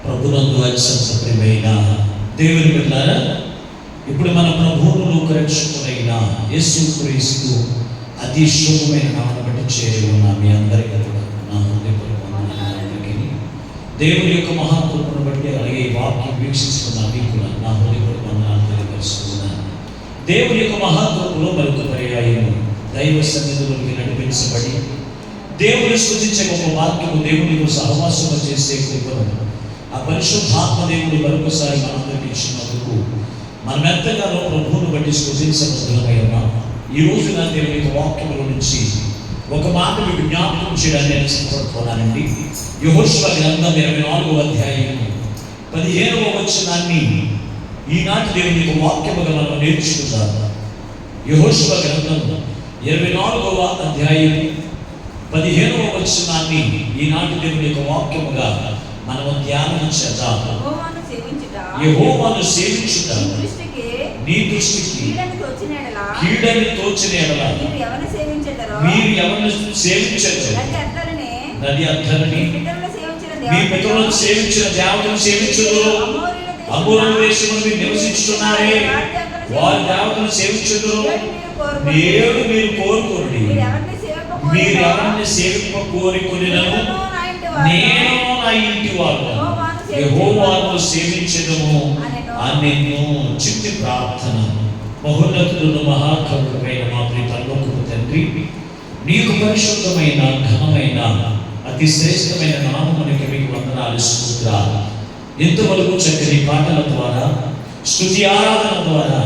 ప్రభునందు అత్యంత ప్రియమైన దేవుని బిడ్డలారా, ఇప్పుడు మన ప్రభువును లోకరక్షకుడైన యేసుక్రీస్తు అతి శుభమైన నామమును బట్టి చేరి ఉన్న మీ అందరికీ కూడా నా హృదయపూర్వక వందనాలు. దేవుని యొక్క మహాకృపను బట్టి అలాగే ఈ వాక్యం వీక్షిస్తున్న మీకు కూడా నా హృదయపూర్వక వందనాలు తెలియపరుస్తున్నాను. దేవుని యొక్క మహాకృపలో మరొక పర్యాయము దైవ సన్నిధిలోకి నడిపించబడి దేవుని స్తుతించే ఒక వాక్యము దేవునితో సహవాసము చేసే కృపను ఆ పరిశుద్ధాత్మ దేవుడు మరొకసారి మనందరికీ ఇచ్చినందుకు మనం ఎంతగానో ప్రభువును బట్టి స్తుతించబడుతున్నమై ఉన్నాం. ఈ రోజున దేవుని యొక్క వాక్యముల నుంచి ఒక మాట మీకు జ్ఞాపకం చేయడానికి నేను సిద్ధపడుతున్నానండి. యెహోషువ గ్రంథం 24వ అధ్యాయము 15వ వచనాన్ని ఈనాటి దేవుని యొక్క వాక్యముగా మనం నేర్చుకుందాం. యెహోషువ గ్రంథం 24వ అధ్యాయం 15వ వచనాన్ని ఈనాటి దేవుని యొక్క వాక్యముగా మనము ధ్యానం చేద్దాం. యెహోవాను సేవించుట నీ దృష్టికి కీడని తోచిన యెడల మీరు ఎవరిని సేవించరు, నది అర్థాన్ని మీ పితరులను సేవించిన దేవతను సేవించరు. అమోరీయుల దేశములో మీరు నివసించుతున్నారే, వారి దేవతను సేవించరు. నేడు మీరు కోరుకోండి, మీరు ఎవరిని సేవింప కోరుకొనినను నేను నా ఇంటి వారు యెహోవాను సేవించెదము అనెను. చిట్టి ప్రార్థన. మహోన్నతుడును మహాకరుడైన మా ప్రియ పరలోకపు తండ్రి, నీకు పరిశుద్ధమైన ఘనమైన అతి శ్రేష్టమైన నామమునకి మీకు వందనాలు, స్తోత్రాలు. ఇంతవరకు చక్కని పాటల ద్వారా, స్తుతి ఆరాధన ద్వారా,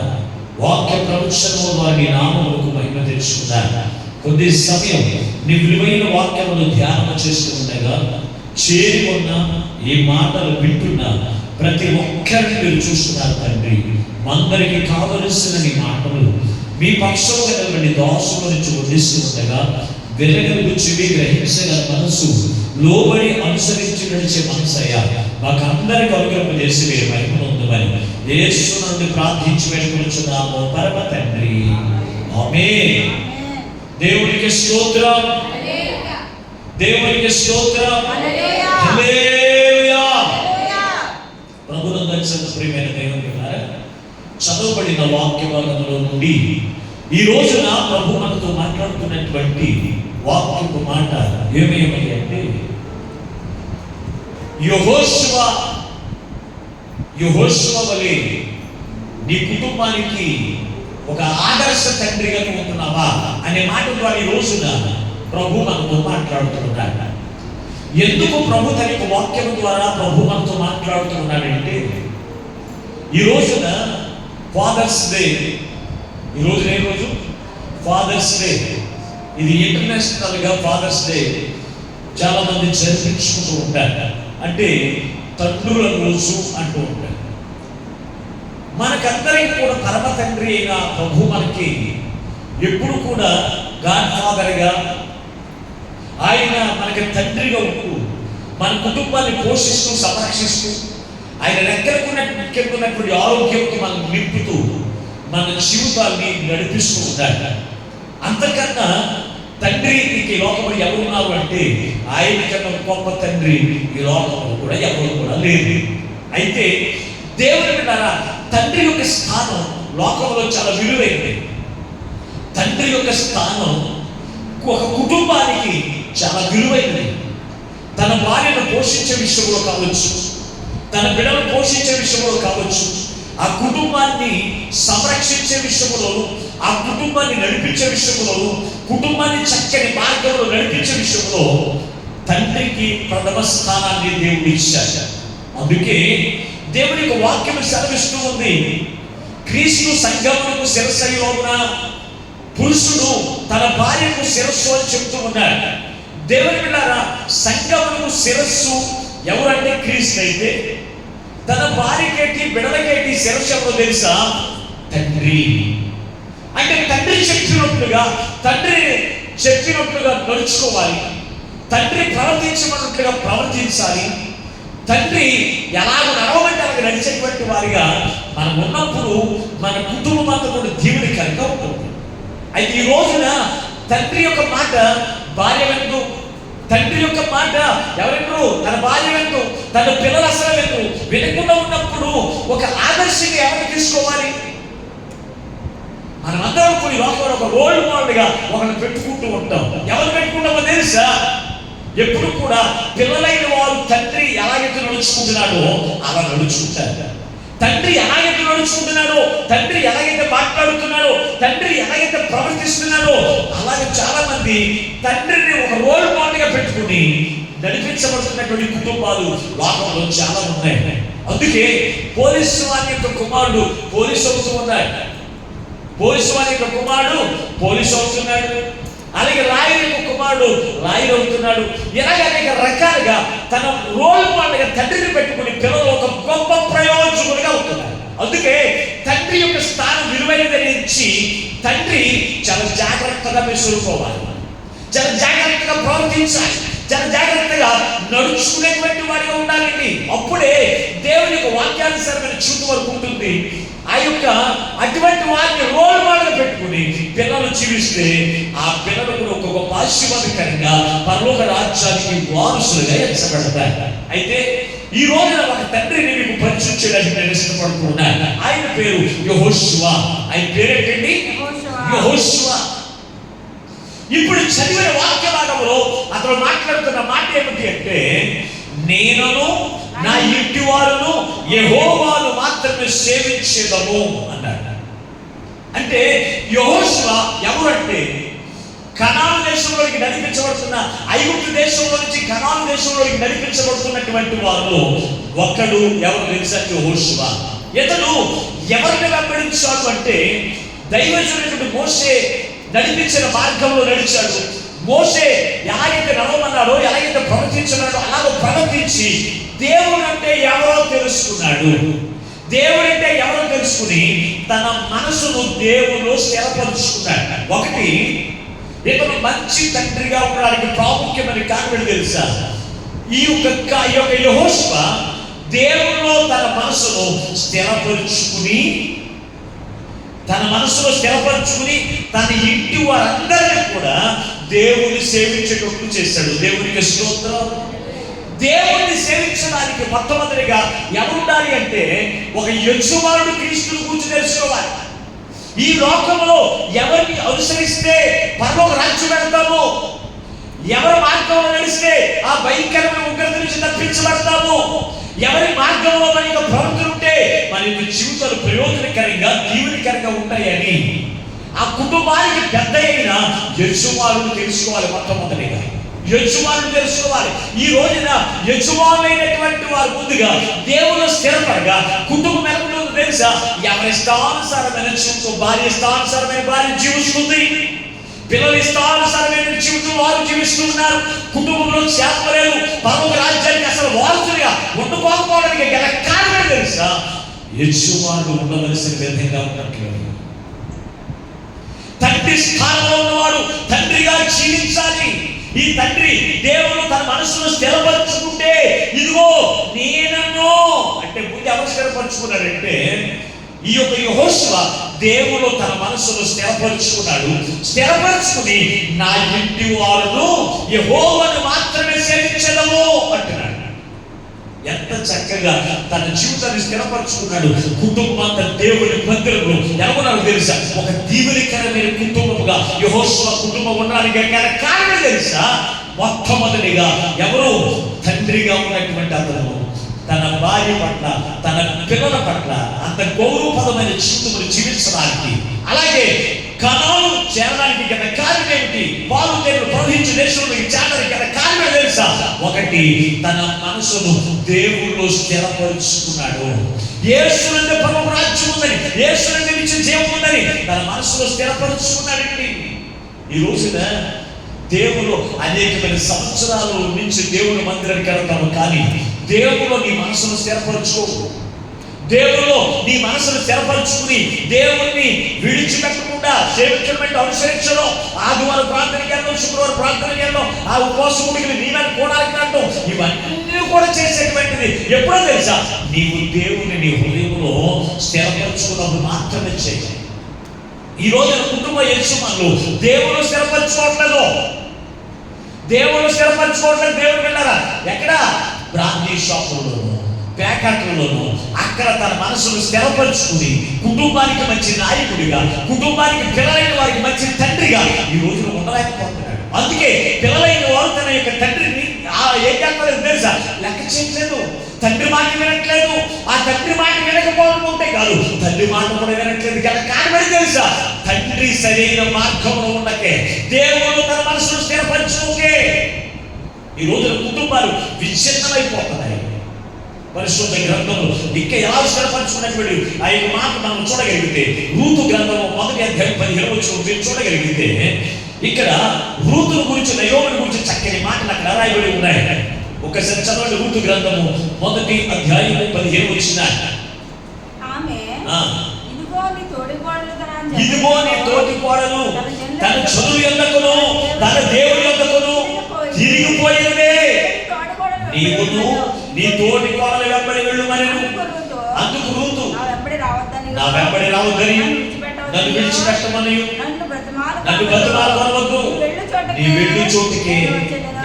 వాక్య ప్రవచనము ద్వారా నీ నామములకు మహిమ తెచ్చుకున్నాను. కొద్ది సమయం నీ విలువైన వాక్యమును ధ్యానం చేస్తూ ఉండగా చేరి ఉన్న ఈ మాటలు వింటున్న ప్రతి ఒక్కరిని మీరు చూస్తున్నారు తండ్రి. అందరికీ కావలసిన నీ మాటలు మీ పక్షముగా నిలబడి దాసుల నుంచి వదిలిస్తూ ఉండగా వెలగలు చెవి గ్రహించగల మనసు, లోబడి అనుసరించి నడిచే మనసయ్యా మాకు అందరికీ అనుగ్రహింపజేసి మీరు మహిమ పొందమని యేసు నుండి ప్రార్థించి వేడుకొనుచున్నాము పరమ తండ్రి, ఆమేన్. దేవునికి స్తోత్రం, దేవునికి స్తోత్రం, హల్లెలూయా. ప్రభువునందు అత్యంత ప్రియమైన దేవుని బిడ్డలారా, చదవబడిన వాక్య భాగంలో నుండి ఈ రోజున ప్రభు మనతో మాట్లాడుతున్నటువంటి వాక్యపు మాట ఏమేమి అంటే, యెహోషువ వలె నీ కుటుంబానికి ఒక ఆదర్శ తండ్రిగా ఉంటున్నావా అనే మాట ద్వారా ఈ రోజున ప్రభు మనతో మాట్లాడుతున్నాడు. ఎందుకు ప్రభు తన యొక్క వాక్యం ద్వారా ప్రభు మనతో మాట్లాడుతున్నాడంటే, ఈ రోజున ఫాదర్స్ డే. ఈ రోజున ఏ రోజు? Father's day. ఇది ఇంటర్నేషనల్ గా ఫాదర్స్ డే చాలా మంది జరిపించుకుంటూ ఉంటారు. అంటే తండ్రుల రోజు అంటూ ఉంటారు. మనకందరికీ కూడా పరమ తండ్రి అయిన ప్రభు మనకి ఎప్పుడు కూడా గాడ్ ఫాదర్గా, ఆయన మనకి తండ్రిగా ఉంటూ మన కుటుంబాన్ని పోషిస్తూ సంరక్షిస్తూ ఆయన రెక్కలకున్నటువంటి ఆరోగ్యంకి మనం నింపుతూ మన జీవితాన్ని నడిపిస్తూ ఉంటాడు. అంతకన్నా తండ్రి ఈ లోకంలో ఎవరున్నారు అంటే ఆయన కన్నా గొప్ప తండ్రి ఈ లోకంలో కూడా ఎవరు కూడా లేదు. అయితే దేవుని బిడ్డలారా, తండ్రి యొక్క స్థానం లోకంలో చాలా విలువైనది. తండ్రి యొక్క స్థానం ఒక కుటుంబానికి చాలా విలువైనది. తన భార్యను పోషించే విషయంలో కావచ్చు, తన బిడ్డను పోషించే విషయంలో కావచ్చు, ఆ కుటుంబాన్ని సంరక్షించే విషయంలో, ఆ కుటుంబాన్ని నడిపించే విషయంలో, కుటుంబాన్ని చక్కని మార్గంలో నడిపించే విషయంలో తండ్రికి ప్రథమ స్థానాన్ని దేవుడు ఇచ్చాడు. అందుకే దేవుని యొక్క వాక్యం సెలవిస్తూ ఉంది, క్రీస్తు సంఘమునకు శిరస్సు అయి ఉన్న పురుషుడు తన భార్యకు శిరస్సు అని చెప్తూ ఉన్నాడు. దేవుని బిడ్డలారా, సంఘమునకు శిరస్సు ఎవరంటే క్రీస్తు అయితే, తన భార్యకేటి బిడ్డలకేటి శిరస్సు ఎవరో తెలుసా? తండ్రి. అంటే తండ్రి చెప్పినట్లుగా నడుచుకోవాలి, తండ్రి ప్రవర్తించమన్నట్లుగా ప్రవర్తించాలి. తండ్రి ఎలాగ నడవమంటే అలాగ నడిచేటువంటి వారిగా మనం ఉన్నప్పుడు మన కుటుంబం అంతా కూడా దీవెనకరంగా ఉంటుంది. అయితే ఈ రోజున తండ్రి యొక్క మాట భార్య వెంటూ, తండ్రి యొక్క మాట ఎవరెంటూ? తన భార్య వెంటూ, తన పిల్లలు అసలు వినకుండా ఉన్నప్పుడు ఒక ఆదర్శంగా ఎవరిని తీసుకోవాలి? మనమందరం కొన్ని లోకంలో ఒక రోల్ మోడల్గా ఒకరిని పెట్టుకుంటూ ఉంటాం. ఎవరు పెట్టుకుంటామో తెలుసా? ఎప్పుడు కూడా పిల్లలైన వారు తండ్రి ఎలాగైతే నడుచుకుంటున్నాడో అలా నడుచుకుంటారు. తండ్రి ఎలాగైతే నడుచుకుంటున్నాడో, తండ్రి ఎలాగైతే మాట్లాడుతున్నాడో, తండ్రి ఎలాగైతే ప్రవర్తిస్తున్నాడో అలాగే చాలా మంది తండ్రిని ఒక రోల్ మోడల్గా పెట్టుకుని నడిపించబడుతున్నటువంటి కుటుంబాలు లోకంలో చాలా ఉన్నాయి. అందుకే పోలీసు వారి యొక్క కుమారుడు పోలీసు అవుతూ ఉన్నాడు, పోలీసు వారి యొక్క కుమారుడు పోలీసు అవుతున్నాడు, అలాగే లాయర్ యొక్క కుమారుడు లాయర్ అవుతున్నాడు. ఇలాగ అనేక రకాలుగా తన రోల్ మోడల్గా తండ్రిని పెట్టుకుని పిల్లలు ఒక గొప్ప ప్రయోజకులుగా అవుతున్నారు. అందుకే తండ్రి యొక్క స్థానం విలువైనదని ఇచ్చి తండ్రి చాలా జాగ్రత్తగా మెసులుకోవాలి, చాలా జాగ్రత్తగా ప్రవర్తించాలి, చాలా జాగ్రత్తగా నడుచుకునేటువంటి వాడిగా ఉండాలండి. అప్పుడే దేవుని యొక్క వాక్యానుసారమైన చూపు వరకు ఉంటుంది. ఆ యొక్క అటువంటి వారిని రోల్ మోడల్ పెట్టుకుని పిల్లలు జీవిస్తే ఆ పిల్లలు కూడా ఒక గొప్ప ఆశీర్వాదకరంగా పరలోక రాజ్యానికి వారసులుగా ఎంచబడతారు. అయితే ఈ రోజున ఒక తండ్రిని మీకు పరిచయం చేయడానికి నేను ఇష్టపడుతున్నాను. ఆయన పేరు యెహోషువ. ఆయన పేరేంటండి? యెహోషువ. ఇప్పుడు చదివిన వాక్య భాగంలో అతను మాట్లాడుతున్న మాట ఏమిటి అంటే, నేనును నా ఇంటి వారును యెహోవాను మాత్రమే సేవించేదము అన్నాడు. అంటే యెహోషువ ఎవరంటే, కనాను దేశంలోకి నడిపించబడుతున్న, ఐగుప్తు దేశంలో నుంచి కనాను దేశంలోకి నడిపించబడుతున్నటువంటి వారు ఒక్కడు ఎవరు తెలుసా? యెహోషువ. ఇతను ఎవరిని వెంబడించాడు అంటే, దైవజనుడు మోషే నడిపించిన మార్గంలో నడిచాడు. మోషే ఎలాగైతే నడవమన్నాడో, ఎలాగైతే ప్రవర్తించున్నాడో అలాగ ప్రవర్తించి దేవుడు అంటే ఎవరో తెలుసుకున్నాడు. దేవుడు అంటే ఎవరో తెలుసుకుని తన మనసును దేవుడు స్థిరపరుచుకున్నాడు. ఒకటి, ఇతను మంచి తండ్రిగా ఉండడానికి ప్రాముఖ్యమైన కారణం తెలుసా? ఈ యొక్క యెహోషువ దేవునిలో తన మనసును స్థిరపరుచుకుని తన ఇంటి వారందరినీ కూడా దేవుని సేవించేటట్లు చేశాడు. దేవునికి స్తోత్రం. దేవుణ్ణి సేవించడానికి మొట్టమొదటిగా ఎవరుండాలి అంటే, ఒక యజమానుడు క్రీస్తుని గురించి తెలుసుకోవాలి. ఈ లోకంలో ఎవరిని అనుసరిస్తే పరలోక రాజ్యం వెళ్తాము, ఎవరి మార్గంలో నడిస్తే ఆ భయంకరమైన ఉగ్రత నుంచి తప్పించబడతాము, ఎవరి మార్గంలో మన యొక్క ప్రవర్తన ఉంటే మన యొక్క జీవితాలు ప్రయోజనకరంగా దీవెనకరంగా ఉంటాయని ఆ కుటుంబానికి పెద్ద అయిన యజమానులు తెలుసుకోవాలి. మొట్టమొదటిగా యజమానులు తెలుసుకోవాలి. ఈ రోజున యజమానులైనటువంటి వారు ముందుగా దేవుని స్థిరపడగా కుటుంబం ఎలా ఉంటుందో తెలుసా? ఎవరి ఇష్టానుసారమైన జీవితం, భార్య ఇష్టానుసారమైన భార్య జీవిస్తుంది, పిల్లలు ఇష్టానుసారమైన జీవితం వారు జీవిస్తున్నారు. కుటుంబంలో చేపలేదు, పరలోక రాజ్యానికి అసలు వారసులుగా ఉండుకోకపోవడానికి గల కారణం తెలుసా? యజమానులు ఉండవలసిన విధంగా ఉన్నట్లేదు. తండ్రి స్థానంలో ఉన్నవాడు తండ్రిగా జీవించాలి. ఈ తండ్రి దేవుడు తన మనసును స్థిరపరచుకుంటే, ఇదిగో నేనను అంటే ముందు ఎవరు స్థిరపరచుకున్నాడంటే, ఈ యొక్క యెహోషువ దేవుడు తన మనసును స్థిరపరుచుకున్నాడు. స్థిరపరచుకుని నా ఇంటి వారును యెహోవాను మాత్రమే సేవించదము అంటున్నాడు. ఎంత చక్కగా తన జీవితాన్ని స్థిరపరచుకున్నాడు. కుటుంబం అంతా దేవుని మందిరంలో ఎవరున్నారు తెలుసా? ఒక దీవెనకరమైన కుటుంబముగా యెహోషువ కుటుంబం ఉండడానికి కారణం తెలుసా? మొట్టమొదటిగా ఎవరు? తండ్రిగా ఉన్నటువంటి అతను తన భార్య పట్ల, తన పిల్లల పట్ల అంత గౌరవప్రదమైన జీవితం జీవించడానికి, అలాగే కనాను చేరడానికి గల కారణం ఏమిటి? పాలు తేనెలు ప్రవహించే దేశంలోకి చేరడానికి గల కారణం తెలుసా? ఒకటి, తన మనసును దేవుల్లో స్థిరపరుచుకున్నాడు. యేసునందు పరమ రాజ్యం ఉందని, యేసునందు నిత్య జీవం ఉందని తన మనసులో స్థిరపరుచుకున్నాడండి. ఈ రోజున దేవుడు అనేకమైన సంవత్సరాల నుంచి దేవుని మందిరానికి వెళ్తాము, కానీ దేవుడు నీ మనసును స్థిరపరచుకో. దేవుడు నీ మనసును స్థిరపరచుకుని దేవుణ్ణి విడిచిపెట్టకుండా సేవించడం, అనుసరించడం, ఆదివారం ప్రార్థనకి వెళ్ళడం, శుక్రవారం ప్రార్థనకి వెళ్ళడం, ఆ ఉపవాసం ముడికి నీళ్ళని కూడానికి వెళ్ళడం, ఇవన్నీ కూడా చేసేటువంటిది ఎప్పుడో తెలుసా? నీవు దేవుని నీ హృదయంలో స్థిరపరచుకున్నప్పుడు మాత్రమే చేయాలి. ఈ రోజున కుటుంబ యజమానులు దేవుడు స్థిరపరచుకోవట్లేదు. దేవుడు స్థిరపరచుకోవట్లేదు. దేవుడు వెళ్ళారా? ఎక్కడ? బ్రాందీ షాపుల్లోనూ ప్యాకెట్లలోనూ అక్కడ తన మనసును స్థిరపరుచుకుని కుటుంబానికి మంచి నాయకుడిగా, కుటుంబానికి పిల్లలైన వారికి మంచి తండ్రిగా ఈ రోజున ఉండలేకపోతున్నాడు. అందుకే పిల్లలైన వారు తన యొక్క తండ్రిని ఏం చేస్తారో తెలుసా, లెక్క చేయట్లేదు, తండ్రి మాట వినట్లేదు. ఆ తండ్రి మాట వినకపోవడం ఉంటే కాదు, తండ్రి మాట కూడా వినట్లేదు. కారణం తెలుసా, తండ్రి సరైన మార్గంలో ఉండకే, దేవుడు తన మనసును స్థిరపరచుకోకే ఈ రోజున కుటుంబాలు విచ్ఛిన్నమైపోతున్నాయి. పరిశుద్ధ గ్రంథంలో ఇంకా ఎలా స్థిరపరచుకున్నటువంటి ఆ యొక్క మాట మనం చూడగలిగితే, రూతు గ్రంథము 1:15 చూడగలిగితే ఇక్కడ రూతుల గురించి, నయోమి గురించి చక్కని మాటలు అక్కడ రాయబడి ఉన్నాయి. ఒకసారి చదవండి. రూతు గ్రంథము 1:15. ఇదిగో నీ తోటి కోడలు తన చదువు యొద్దకును తన దేవుని యొద్దకును తిరిగిపోయినదే, నీవును నీ తోటి కోడలు వెంబడి వెళ్ళుమని. అందుకు రూతు, నా వెంబడి రావద్దని, నన్ను విడిచిపెట్టమని, నన్ను బ్రతిమాలకొనవద్దు, నీ వెళ్ళు చోటికి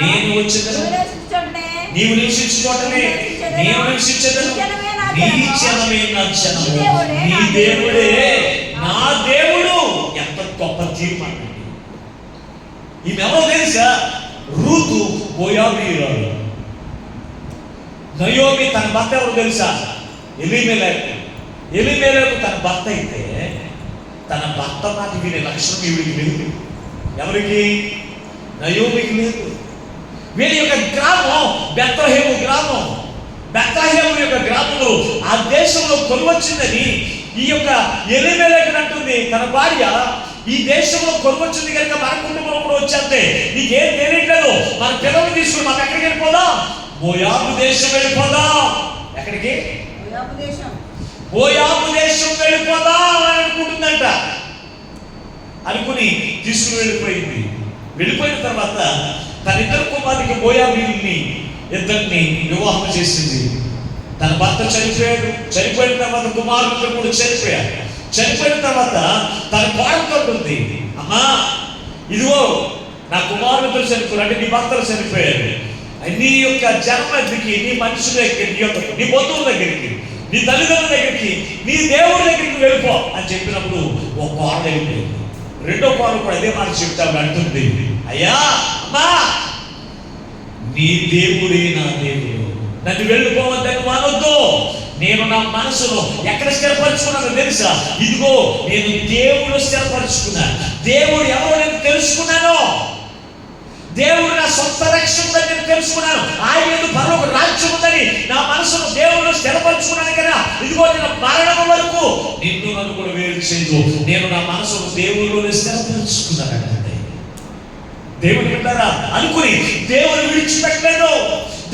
నేను వచ్చేదను, నీవు నివసించు చోటనే నేను నివసించేదను, నీ జనమే నా జనము, నీ దేవుడే నా దేవుడు. ఎంత గొప్ప తీర్మానం! ఈమెవరో తెలుసా? రూతు మోయాబీయురాలు. నయోమి తన భర్త ఎవరు తెలుసా? ఎలీమెలెకు తన భర్త అయితే, తన భర్త మాట వినే లక్షణం ఈవిడికి లేదు. ఎవరికి? నయోమికి లేదు. వీరి యొక్క గ్రామం బెత్లెహేము గ్రామం. బెత్లెహేము యొక్క గ్రామంలో ఆ దేశంలో కొలువచ్చిందని ఈ యొక్క ఎలీమెలెకు అంటుంది తన భార్య, ఈ దేశంలో కొలువచ్చింది కనుక మన కుటుంబంలో కూడా వచ్చేస్తే నీకేం తెలియట్లేదు, మన పిల్లలు తీసుకుని మనం ఎక్కడికి వెళ్ళిపోదాం? మోయాబు దేశం వెళ్ళిపోదాం. ఎక్కడికి? మోయాబు దేశం వెళ్ళిపోదాం అని అనుకుంటుందంట. అనుకుని తీసుకుని వెళ్ళిపోయింది. వెళ్ళిపోయిన తర్వాత తన ఇద్దరు కుమారుడికి మోయాబీయుల్ని ఇద్దరిని వివాహం చేసింది. తన భర్త చనిపోయాడు. చనిపోయిన తర్వాత కుమారుడు కూడా చనిపోయాడు. చనిపోయిన తర్వాత తన కోడలతో ఉంది, అమ్మా ఇదిగో నా కుమారుడితో చనిపోయాడు, అంటే నీ భర్తలు చనిపోయాడు, నీ యొక్క జన్మ దగ్గరికి, నీ మనుషుల దగ్గరికి, నీ యొక్క నీ బంధువుల దగ్గరికి, నీ తల్లిదండ్రుల దగ్గరికి, నీ దేవుడి దగ్గరికి వెళ్ళిపో అని చెప్పినప్పుడు ఒక కోడలు వెళ్ళిపోయింది. రెండో కోడలు కూడా అదే మాట చెప్తాను అంటుంది, అయ్యా అమ్మా నీ దేవుడే నా దేవుడు, నన్ను వెళ్ళిపోవద్దని అనొద్దు. నేను నా మనసులో ఎక్కడ స్థిరపరచుకున్నానో తెలుసా? ఇదిగో నేను దేవుడు స్థిరపరచుకున్నాను. దేవుడు ఎవరో నేను తెలుసుకున్నాను. దేవుడు నా సొంత రక్షణ ఉందని నేను తెలుసుకున్నాను. ఆయన పరలోక రాజ్యం ఉందని నా మనసును దేవుడు స్థిరపరచుకున్నాను కదా. ఇదిగో నేను మరణం వరకు నిన్ను నన్ను కూడా వేరు చేయదు. నేను నా మనసును దేవుడిలోనే స్థిరపరచుకున్నాను. దేవుడు వింటారా అనుకుని దేవుడు విడిచిపెట్టలేదు.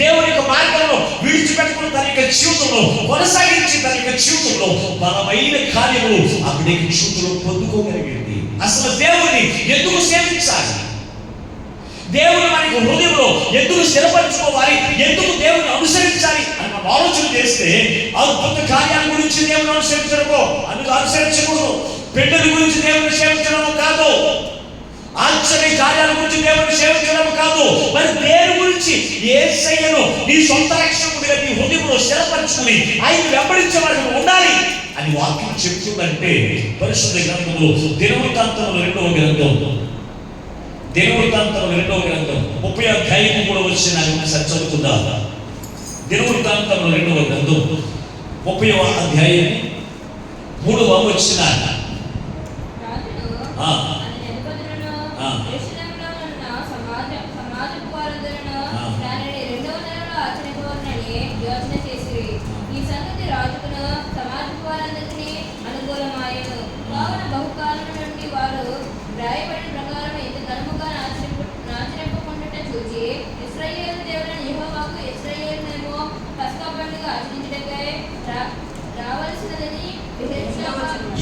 దేవుని యొక్క మార్గంలో విడిచిపెట్టుకుని తన యొక్క జీవితంలో కొనసాగించి తన యొక్క జీవితంలో బలమైన కార్యములు ఆవిడ జీవితంలో పొందుకోగలిగింది. అసలు దేవుని ఎందుకు సేవించాలి? దేవుని మనకి హృదయంలో ఎందుకు స్థిరపరచుకోవాలి? ఎందుకు దేవుని అనుసరించాలి అని మనం ఆలోచన చేస్తే, అద్భుత కార్యాల గురించి దేవుని అనుసరించడమో అనుసరించకూడదు. బిడ్డల గురించి దేవుని సేవించడము కాదు, ఆశ్చర్య కార్యాల గురించి దేవుని సేవించడం కాదు, మరి దేని గురించి? యేసయ్యను నీ సొంత రక్షకుడిగా నీ హృదయంలో స్థిరపరచుకుని ఆయన వెంబడించే వారికి ఉండాలి అని వాక్యం చెప్తుందంటే, పరిశుద్ధ గ్రంథంలో దినవృత్తాంతంలో 2వ గ్రంథం 30వ అధ్యాయం చదువుకుందా? దినవృత్తాంతంలో 2వ గ్రంథం 30వ అధ్యాయం 3వ వచనం.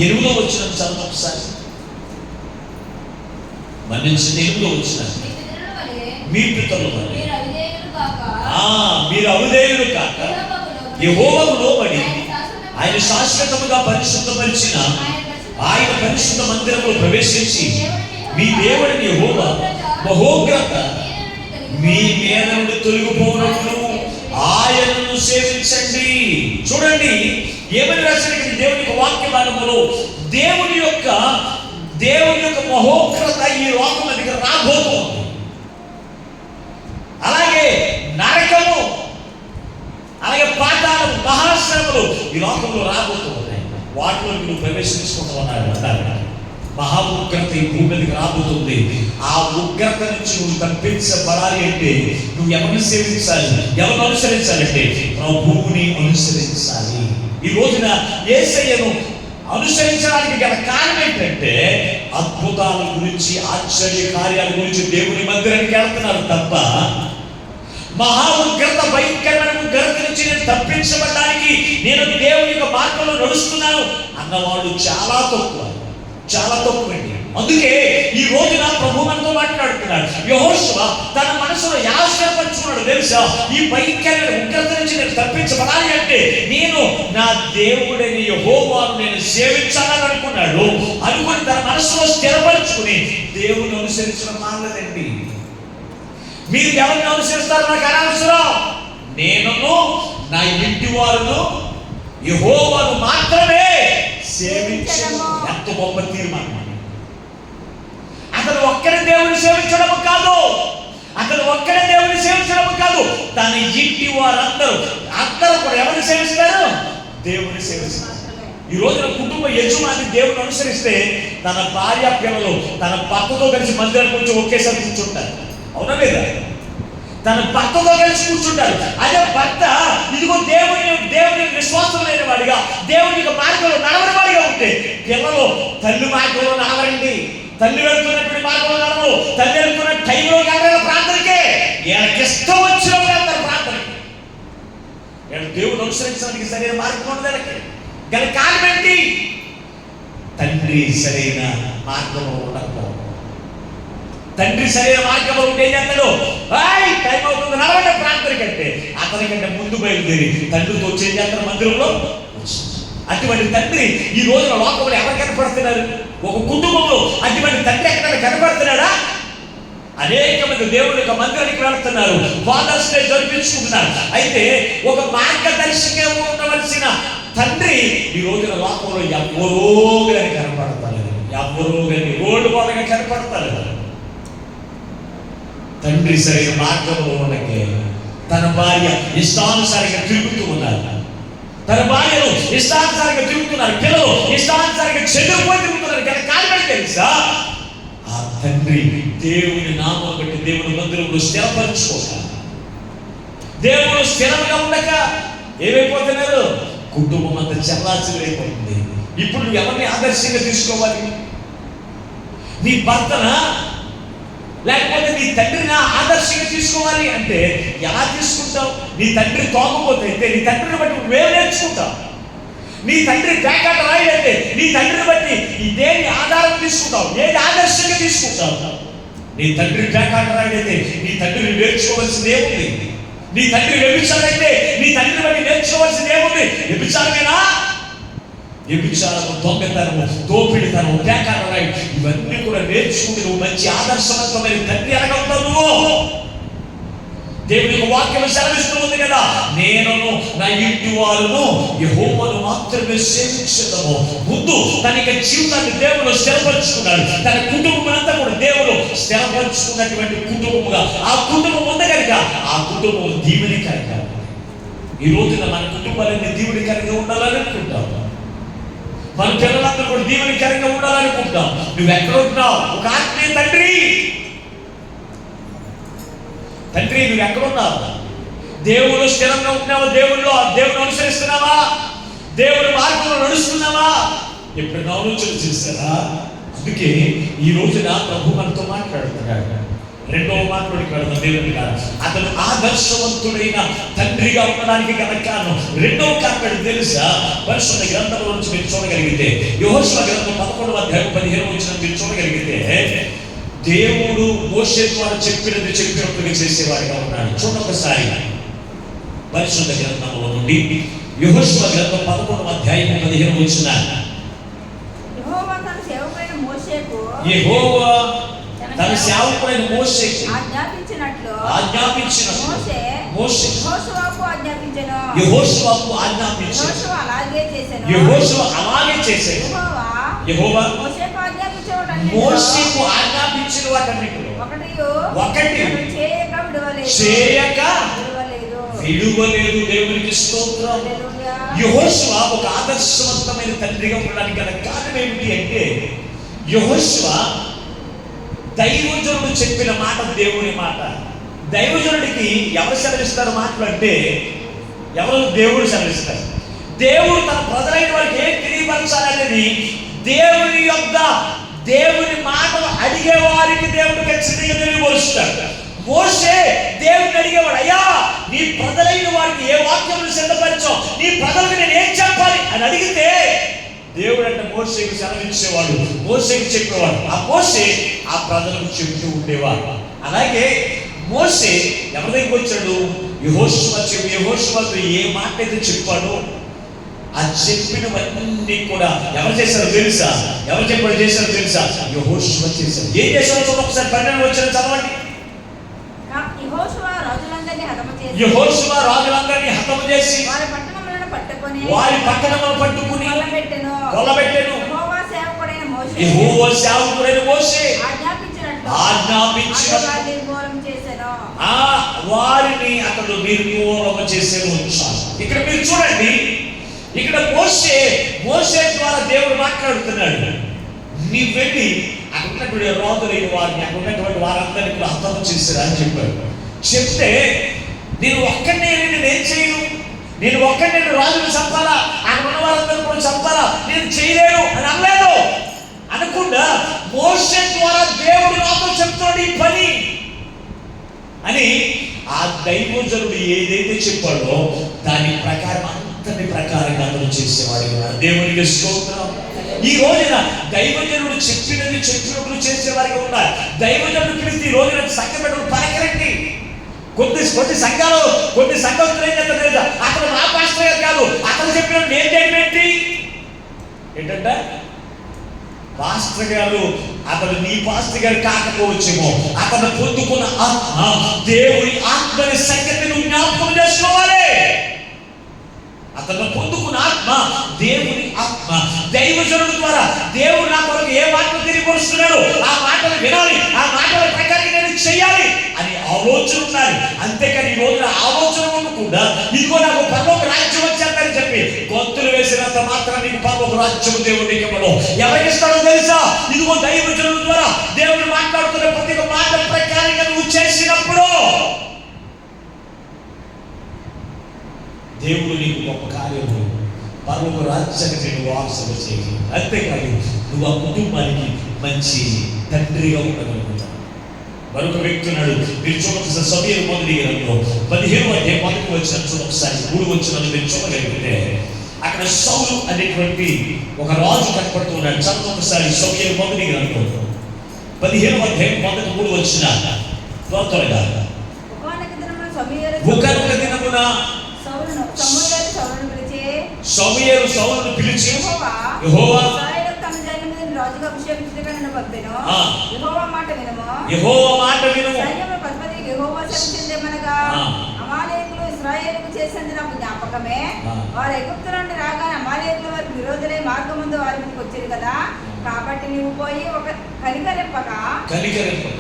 ఎనిమిదో వచనం చదువు ఒకసారి. మన్నించిన 8వ వచనం. మీ పితరుల వలె మీరు అవిధేయులు కాక యెహోవాకు లోబడి ఆయన శాశ్వతముగా పరిశుద్ధపరిచిన ఆయన పరిశుద్ధ మందిరంలో ప్రవేశించి మీ దేవుడిని యెహోవా మహోగ్రత మీ మీద నుండి తొలగిపోనట్లు ఆయనను సేవించండి. చూడండి ఏమని రాశాడు ఇక్కడ దేవుని యొక్క వాక్య భాగంలో, దేవుని యొక్క మహోగ్రత ఈ లోకం దగ్గర రాబోతోంది. అలాగే నరకము, అలాగే పాతాళము, మహాశ్రమలు ఈ లోకంలో రాబోతున్నాయి. వాటిలో నువ్వు ప్రవేశించుకుంటున్నాడు అన్నారు. మహా ఉగ్రత ఈ భూమి మీదకి రాబోతుంది. ఆ ఉగ్రత నుంచి నువ్వు తప్పించబడాలి అంటే నువ్వు ఎవరిని సేవించాలి, ఎవరిని అనుసరించాలంటే ప్రభువుని అనుసరించాలి. ఈ రోజున యేసయ్యను అనుసరించడానికి గల కారణం ఏంటంటే అద్భుతాల గురించి, ఆశ్చర్య కార్యాల గురించి దేవుని మందిరానికి వెళ్తున్నారు తప్ప మహా ఉగ్రత, భయంకరమైన ఉగ్రత నుంచి నేను తప్పించబడడానికి నేను దేవుని యొక్క మార్గంలో నడుస్తున్నాను అన్నవాడు చాలా తక్కువండి. అందుకే ఈ రోజున ప్రభు మనతో మాట్లాడుతున్నాడు. యెహోషువ తన మనసులో యాశపరుచుకున్నాడు తెలుసా, ఈ భయంకరమైన ఉగ్రత నుంచి నేను తప్పించబడాలి అంటే నేను నా దేవుడైన యెహోవాను నేను సేవించాలని అనుకుని తన మనసులో స్థిరపరుచుకుని దేవుని అనుసరించడం మానలేదండి. మీరు ఎవరిని అనుసరిస్తారు నాకు అనవసరం, నేను నా ఇంటి వారును యెహోవాను మాత్రమే సేవించను. ఎంత గొప్ప తీర్మానం! అతను ఒక్కడే దేవుని సేవించడం కాదు, తన ఇంటి వారందరూ కూడా ఎవరిని సేవిస్తారు? దేవుని సేవిస్తారు. ఈ రోజున కుటుంబ యజమాని దేవుని అనుసరిస్తే తన భార్య పిల్లలు తన భర్తతో కలిసి మందిరానికి వచ్చి ఒకేసారి కూర్చుంటారు. అవునా లేదా? తన భర్తతో కలిసి కూర్చుంటారు. అదే భర్త ఇదిగో దేవుని విశ్వాసం లేని వాడిగా, దేవుని యొక్క మార్గంలో నడవని వాడిగా ఉంటే పిల్లలు తల్లి మార్గంలో నడవరండి. తల్లి వెళ్తున్నటువంటి మార్గంలో నడవరు. తల్లి వెళ్తున్న టైంలో కాదు ప్రార్థనకే, ఇష్టం వచ్చినప్పుడు వెళ్తారు ప్రార్థనకి. దేవుని అనుసరించడానికి సరైన మార్గం ఉండదు. గల కారణం ఏంటి? తండ్రి సరైన మార్గంలో ఉండకపోవడం. తండ్రి సరైన మార్గంలో ఉంటే ఏం చేస్తాడు? టైం అవుతుంది నడవండి ప్రార్థనకి అంటే అతనికంటే ముందు బయలుదేరి తండ్రితో వచ్చే చేస్తారు మందిరంలో. అటువంటి తండ్రి ఈ రోజున లోకంలో ఎవరు కనపడుతున్నారు? ఒక కుటుంబంలో అటువంటి తండ్రి ఎక్కడైనా కనపడుతున్నాడా? అనేక మంది దేవుని యొక్క మందిరానికి వెళ్తున్నారు, ఫాదర్స్ డే జరిపించుకుంటున్నారు. అయితే ఒక మార్గదర్శిగా ఉండవలసిన తండ్రి ఈ రోజున లోకంలో ఎవరో కానీ కనపడతారు, రోడ్డు పోలగా కనపడతారు. తండ్రి సరైన మార్గంలో ఉండకే తన భార్య ఇష్టానుసారంగా తిరుగుతూ ఉన్నారు, తన భార్యలు ఇష్టానుసారంగా తిరుగుతున్నారు, పిల్లలు ఇష్టానుసారంగా చెదిరిపోయి తిరుగుతున్నారు. కానీ కారణం తెలుసా? ఆ తండ్రి దేవుని నామం బట్టి దేవుని మందిరంలో స్థిరపరచుకోక, దేవుడు స్థిరంగా ఉండక ఏమైపోతున్నారు? కుటుంబం అంతా చెల్లాచెదరైపోతుంది. ఇప్పుడు నువ్వు ఎవరిని ఆదర్శంగా తీసుకోవాలి? నీ భర్తనా లేకపోతే నీ తండ్రిని ఆదర్శంగా తీసుకోవాలి అంటే ఎలా తీసుకుంటావు? నీ తండ్రి తోకపోతే అయితే నీ తండ్రిని బట్టి నువ్వేం నేర్చుకుంటావు? నీ తండ్రి పేకాట రాయితే నీ తండ్రిని బట్టి దేని ఆధారం తీసుకుంటావు? ఏది ఆదర్శంగా తీసుకుంటావు? నీ తండ్రి పేకాట రాయితే నీ తండ్రిని నేర్చుకోవాల్సింది ఏముంది? నీ తండ్రి వ్యభిచారైతే నీ తండ్రిని బట్టి నేర్చుకోవాల్సింది ఏముంది? వ్యభిచారమేనా? వ్యభిచారము, దొంగతనము, దోపిడితనము, పేకాట రాయి ఇవన్నీ కూడా నేర్చుకుంటే నువ్వు మంచి ఆదర్శవంతమైన తండ్రి అనగలుగుతావు. నువ్వు దేవుని వాక్యం సెలవిస్తూ ఉంది కదా, నేను నా ఇంటి వారును యెహోవాను మాత్రమే సేవించదము. ముందు తన యొక్క జీవితాన్ని దేవుడు స్థిరపరచుకున్నాడు. తన కుటుంబం అంతా కూడా దేవుడు స్థిరపరచుకున్నటువంటి కుటుంబముగా ఆ కుటుంబం ఉంది కనుక ఆ కుటుంబం దీవెనకరంగా. ఈ రోజున మన కుటుంబాలన్నీ దీవెనకరంగా ఉండాలని అనుకుంటాం. మన పిల్లలందరూ కూడా దీవెనకరంగా ఉండాలనుకుంటాం. నువ్వు ఎక్కడ ఉంటున్నావు? ఒక ఆత్మీయ తండ్రి నువ్వు ఎక్కడున్నావు? దేవుడు స్థిరంగా ఉంటున్నావా? దేవుని అనుసరిస్తున్నావా? దేవుని మార్గంలో నడుస్తున్నావా? ఎప్పుడు ఆలోచన చేస్తారా? అందుకే ఈ రోజున ప్రభు మనతో మాట్లాడుతున్నాడు. రెండవ మాటలోకి వెళ్తాం. దేవుని కాదు, అతను ఆదర్శవంతుడైన తండ్రిగా ఉండడానికి గల కారణం. రెండవ కారణం తెలుసా? పరిశుద్ధ గ్రంథంలో నుంచి మీరు చూడగలిగితే, యెహోషువ గ్రంథం 11వ అధ్యాయం 15వ వచనం మీరు చూడగలిగితే, దేవుడు మోషే ద్వారా చెప్పినట్టుగా చేసేవాడిగా ఉన్నాడు. చూడొకసారి పరిశుద్ధ గ్రంథంలో నుండి యెహోషువ గ్రంథం 11వ అధ్యాయం 15వ వచనం. యెహోవా తన సేవకుడైన మోషేకు ఆజ్ఞాపించినట్లు మోషే యెహోషువకు ఆజ్ఞాపించెను. యెహోషువకు ఆజ్ఞాపించాడు. యెహోషువ అలాగే చేసెను. యెహోషువ అలాగే చేశాడు. యెహోవా మోషేకు ఆజ్ఞాపించిన మోషేకు ఆజ్ఞాపించిన వాటన్నిటిలో ఒకటి చేయక విడువలేదు. దేవునికి స్తోత్రం. యెహోషువ ఒక ఆదర్శవంతమైన తండ్రిగా ఉండడానికి గల కారణం ఏమిటి అంటే, యెహోషువ దైవజనుడు చెప్పిన మాట దేవుని మాట. దైవజనుడికి ఎవరు సెలవిస్తారు మాటలు అంటే, ఎవరు? దేవుడు సెలవిస్తారు. దేవుడు తన ప్రజలైన వారికి ఏం తెలియపరచాలనేది దేవుని మాటలు అడిగే వారికి దేవుడు ఖచ్చితంగా తెలియపరుస్తాడు. మోషే దేవుని అడిగేవాడు, అయ్యా నీ ప్రజలైన వారికి ఏ వాక్యములు సిద్ధపరిచావు, నీ ప్రజలకు నేను ఏం చెప్పాలి అని అడిగితే దేవుడు అంటే మోషేకు సెలవిచ్చేవాడు, మోషేకు చెప్పేవాడు. ఆ మోషే ఆ ప్రజలకు చెబుతూ ఉండేవాడు. అలాగే మోషే ఎవరి దగ్గరికి వచ్చాడు? యెహోషువతో ఏ మాట అయితే చెప్పాడో ఆ చెప్పినవన్నీ కూడా ఎవరు చేశారో తెలుసా? ఎవరు చెప్పాడు చేశారో తెలుసా? యెహోషువ చేశాడు. ఏం చేశారో చూడండి ఒకసారి. 12 వచ్చిన చదవండి. యెహోషువ రాజులందరినీ హతము చేసి వారి పట్టణములను పట్టుకుని కొల్లబెట్టెను. యెహోవా సేవకుడైన మోషే ఆజ్ఞాపించినట్లు వారిని అతడు నిర్మూలన చేసేను. ఇక్కడ మీరు చూడండి, ఇక్కడ మోషే ద్వారా దేవుడు మాట్లాడుతున్నాడు. నీ వెళ్ళి అక్కడ ఉన్నటువంటి రాజులైన వారిని, అక్కడ ఉన్నటువంటి వారందరినీ కూడా హతము చేశారు అని చెప్పాడు. చెప్తే నేను ఒక్కడినే నేనేం చేయను, నేను ఒక్కడిని రాజుని చంపాలా, అక్కడ ఉన్న వారందరూ కూడా చంపాలా, నేను చేయలేను అని అనలేదు. అనకుండా మోషే ద్వారా దేవుడు నాతో చెప్తున్నాడు ఈ పని అని ఆ దైవజనుడు ఏదైతే చెప్పాడో దాని ప్రకారం అంతటి ప్రకారంగా అతను చేసేవాడు. దేవునికి స్తోత్రం. ఈ రోజున దైవజనుడు చెప్పినప్పుడు చేసేవారికి ఉన్నారు. దైవజనుడు పిలిచి ఈ రోజున సంఘ బిడ్డలు పలకరండి. కొన్ని సంఘాలు ఏం చేస్తారు లేదా, అతను నా పాస్టర్ గారు కాదు, అతను చెప్పినట్టు నేను చేయమేంటి ఏంటంటే, పాస్టర్ గారు అతను నీ పాస్టర్ గారు కాకపోవచ్చేమో, అతను పొందుకున్న ఆత్మ దేవుని ఆత్మని సంగతి నువ్వు జ్ఞాపకం చేసుకోవాలి. అతను పొందుకున్న ఆత్మ దేవుని ఆత్మ. దైవజనుడు ద్వారా దేవుడు నా కొరకు ఏ మాటలు తెలియపరుస్తున్నాడు ఆ మాటలు వినాలి, ఆ మాటల ప్రకారం నేను చెయ్యాలి అని ఆలోచన ఉండాలి. అంతేకాని ఈ రోజున ఆలోచన ఉండకుండా ఇదిగో నాకు పరలోక రాజ్యం వచ్చేద్దని చెప్పి గొంతులు వేసినంత మాత్రం నీకు పరలోక రాజ్యం దేవుడికి ఇవ్వడం. ఎవరికి ఇస్తాడో తెలుసా? ఇదిగో దైవజనుడు ద్వారా దేవుడు మాట్లాడుతున్న ప్రతి ఒక్క మాట ప్రకారంగా నువ్వు చేసినప్పుడు దేవుడు నీకు గొప్ప కార్యము పరలోక రాజ్యానికి నువ్వు వారసుగా చేయాలి. అంతేకాదు నువ్వు ఆ కుటుంబానికి మంచి తండ్రిగా ఉండగలుగుతావు. మరొక వ్యక్తి ఉన్నాడు. మీరు చూడొకసారి సమూయేలు మొదటి గ్రంథంలో 15వ అధ్యాయం మొదటి వచనం చూడొకసారి. 3 వచనాలు మీరు చూడగలిగితే అక్కడ సౌలు అనేటువంటి ఒక రాజు కనపడుతూ ఉన్నాడు. చదువుకొకసారి సమూయేలు మొదటి గ్రంథంలో 15వ అధ్యాయం మొదటి 3 వచనాలు త్వరగా. ఒకనొక దినమున సమూయేలు సౌలును పిలిచి యెహోవా తన జనుల మీద రాజుగా అభిషేకించుటకు నన్ను పంపెను. యెహోవా మాట వినుము. సైన్యముల అధిపతి యెహోవా సెలవిచ్చినదేమనగా, అమాలేకులు ఇశ్రాయేలుకు చేసినది నాకు జ్ఞాపకమే. వారు ఐగుప్తు నుండి రాగానే అమాలేకుల వారికి విరోధులై మార్గమందు వారి మీదకి వచ్చారు కదా. కాబట్టి నీవు పోయి ఒక కనికరింపగా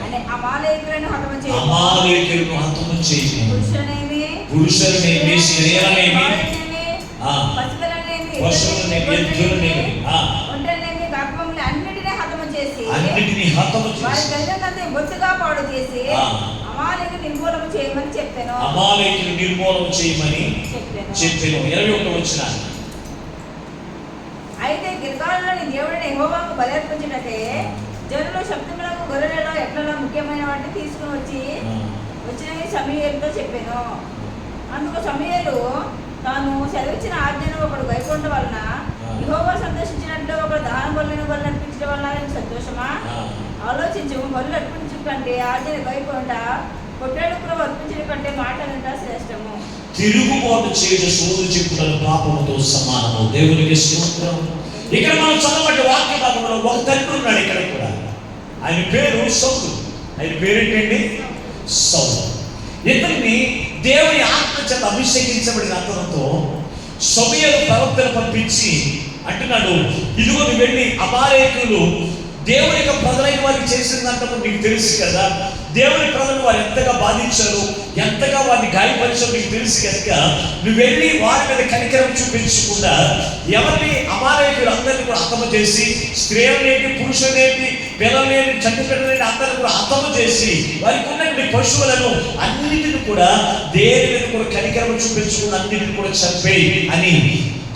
అని అమాలేకులను హతము చేయి. పురుషులనేమి స్త్రీలనేమి అన్నిటిని హతము చేసి బొత్తుగా పాడు చేసి అమాలేకులను నిర్మూలన చేయమని చెప్పాను. 21వ వచనం. అయితే గిల్గాలులోని దేవుడిని యెహోవాకు బలి అర్పించుటకే జనులు శబ్దములకు గొర్రెలలో ఎట్లలో ముఖ్యమైన వాటిని తీసుకుని వచ్చినవి సమూయేలుతో చెప్పాను. అందుకు సమూయేలు తాను సెలవిచ్చిన ఆజ్ఞను ఒకడు గైకొనడం వలన యెహోవా సంతోషించినట్లు ఒకడు దహన బలులను బలి అర్పించడం వలన సంతోషమా? ఆలోచించము. బలు అర్పించు కంటే ఆజ్ఞను గైకొనుట, పొట్టేళ్లు కూడా అర్పించడం కంటే మాట వినుట శ్రేష్టము. తిరుగుబాటు చేయడం సోదు చెప్పుటను పాపముతో సమానము. దేవునికి స్తోత్రం. ఇక్కడ మనం చదవబడ్డ వాక్య భాగంలో ఒక తండ్రి ఉన్నాడు. ఇక్కడ కూడా ఆయన పేరు సౌలు. ఆయన పేరేంటండి? సౌలు. ఇతన్ని దేవుని ఆత్మ చేత అభిషేకించబడిన అతనితో సమూయేలు ప్రవక్తను పంపించి అంటున్నాడు, ఇదిగో నువ్వు వెళ్ళి అమాలేకులు దేవుని యొక్క ప్రజలైన వారికి చేసిందంటే నీకు తెలుసు కదా, దేవుని ప్రజలు వారు ఎంతగా బాధించారు, ఎంతగా వారిని గాయపరిచారు నీకు తెలుసు కనుక నువ్వు వెళ్ళి వారి మీద కనికరం చూపించకుండా ఎవరిని అమాలేకులు అందరినీ కూడా హతము చేసి, స్త్రీలనేటి పురుషులనేటి పిల్లలేని చంటి పిల్లలేని అందరిని కూడా హతము చేసి వారికి ఉన్నటువంటి పశువులను అన్నిటిని కూడా దేని మీద కూడా కనికరం చూపించకుండా అన్నిటిని కూడా చంపేయి అని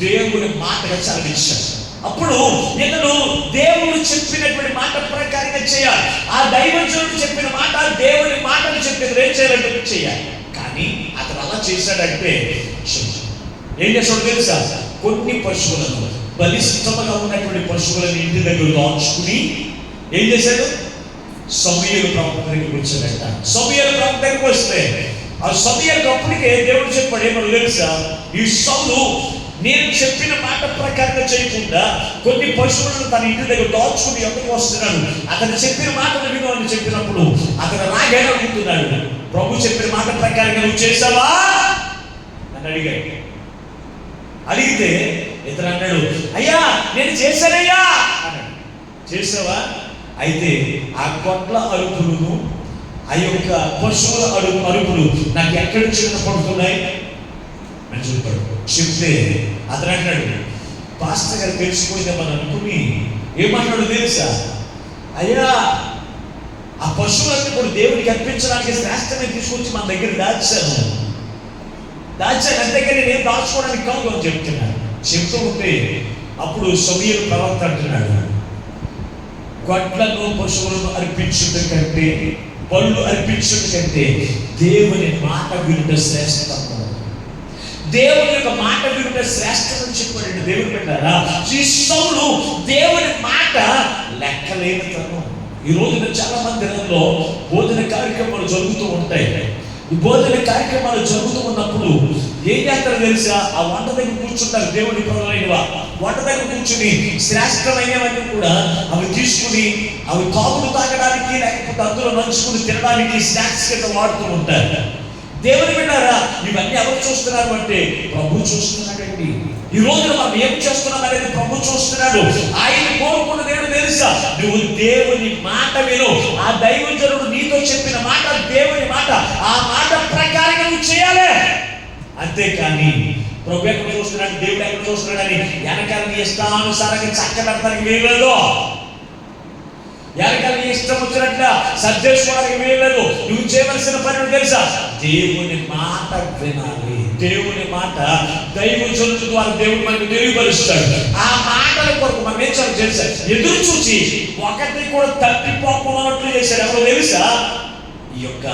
దేవుని మాటగా చదివించాడు. అప్పుడు ఇతను దేవుడు చెప్పినటువంటి మాట ప్రకారంగా చేయాలి. ఆ దైవజనుడు చెప్పిన మాట, దేవుని మాటను చెప్పిన ఏం చేయాలంటే చేయాలి. కానీ అతను అలా చేశాడంటే ఏం చేస్తాడు తెలుసా? కొన్ని పశువులను, బలిష్టముగా ఉన్నటువంటి పశువులను ఇంటి దగ్గర దాచుకుని ఏం చేశాడు? సమూయేలు ప్రవక్త దగ్గరికి వచ్చాడంట. సమూయేలు ప్రవక్త దగ్గరికి వస్తే ఆ సమూయేలుకు అప్పటికే దేవుడు చెప్పాడు ఏమో తెలుసా? ఈ సౌలు నేను చెప్పిన మాట ప్రకారంగా చేయకుండా కొన్ని పశువులను తన ఇంటి దగ్గర దాచుకుని ఎక్కడికి వస్తున్నాడు. అతను చెప్పిన మాటలు విను అని చెప్పినప్పుడు అతను రాగానే అడుగుతున్నాడు, ప్రభు చెప్పిన మాట ప్రకారంగా నువ్వు చేసావా అని అడిగాడు. అడిగితే ఇతను అన్నాడు, అయ్యా నేను చేశానయ్యా అన్నాడు. చేసావా? అయితే ఆ కొట్ల అరుపులను, ఆ యొక్క పశువుల అరుపులు నాకు ఎక్కడి నుంచి పడుతున్నాయి అని చెప్పాడు. చెప్తే అతను అంటాడు, పాస్టర్ గారు తెలిసిపోయిందేమని అనుకుని ఏమంటాడు తెలుసా? అయ్యా ఆ పశువులన్నీ కూడా దేవుడికి అర్పించడానికి శ్రేష్టమే తీసుకొచ్చి మన దగ్గర దాచాను అంతేకాని నేను దాచుకోవడానికి కాదు అని చెప్తున్నాడు. చెప్తూ ఉంటే అప్పుడు సమూయేలు ప్రవక్త అంటున్నాడు, గొడ్లను పశువులను అర్పించుట కంటే, పళ్ళు అర్పించుట కంటే దేవుని మాట వినుట శ్రేష్టం. దేవుని యొక్క మాట వినుట శ్రేష్టం అని చెప్పాడు. దేవుని పెట్టారా? ఈ సౌలు దేవుని మాట లెక్కలేనితనం. ఈ రోజున చాలా మందిరంలో బోధన కార్యక్రమాలు జరుగుతూ ఉంటాయి. ఈ బోధన కార్యక్రమాలు జరుగుతూ ఉన్నప్పుడు ఏం చేస్తారో తెలుసా? ఆ వంట దగ్గర కూర్చుంటారు దేవుని ప్రజలైన వంట దగ్గర కూర్చుని శ్రేష్టమైనవన్నీ కూడా అవి తీసుకుని అవి తాగడానికి లేకపోతే అందులో నంచుకుని తినడానికి స్నాక్స్ కింద వాడుతూ ఉంటారు. దేవుని బిడ్డారా, ఇవన్నీ ఎవరు చూస్తున్నారు అంటే ప్రభు చూస్తున్నాడండి. ఈ రోజున మనం ఏం చేస్తున్నాం అనేది ప్రభు చూస్తున్నాడు. ఆయన కోరుకున్నది ఏంటో తెలుసా? నువ్వు దేవుని మాట విను. ఆ దైవజనుడు నీతో చెప్పిన మాట దేవుని మాట, ఆ మాట ప్రకారంగా నువ్వు చేయాలి. అంతేకాని ప్రభు ఎక్కడ చూస్తున్నాడు, దేవుడు ఎక్కడ చూస్తున్నాడు అని వెనకాల నీ ఇష్టానుసారంగా చక్కబెడతానికి వీల్లేదు. వెనకాల నీ ఇష్టం వచ్చినట్ల సర్దేసుకోవడానికి వీల్లేదు. నువ్వు చేయవలసిన పని తెలుసా? దేవుని మాట వినాలి. దేవుని మాట దైవజనుల ద్వారా దేవుడు మనకు తెలియపరుస్తాడు. ఆ మాటల కొరకు మనం ఏం చేయాలి తెలుసా? ఎదురు చూసి ఒకటి కూడా తప్పిపోకున్నట్లు చేశాడు. ఎవరో తెలుసా? ఈ యొక్క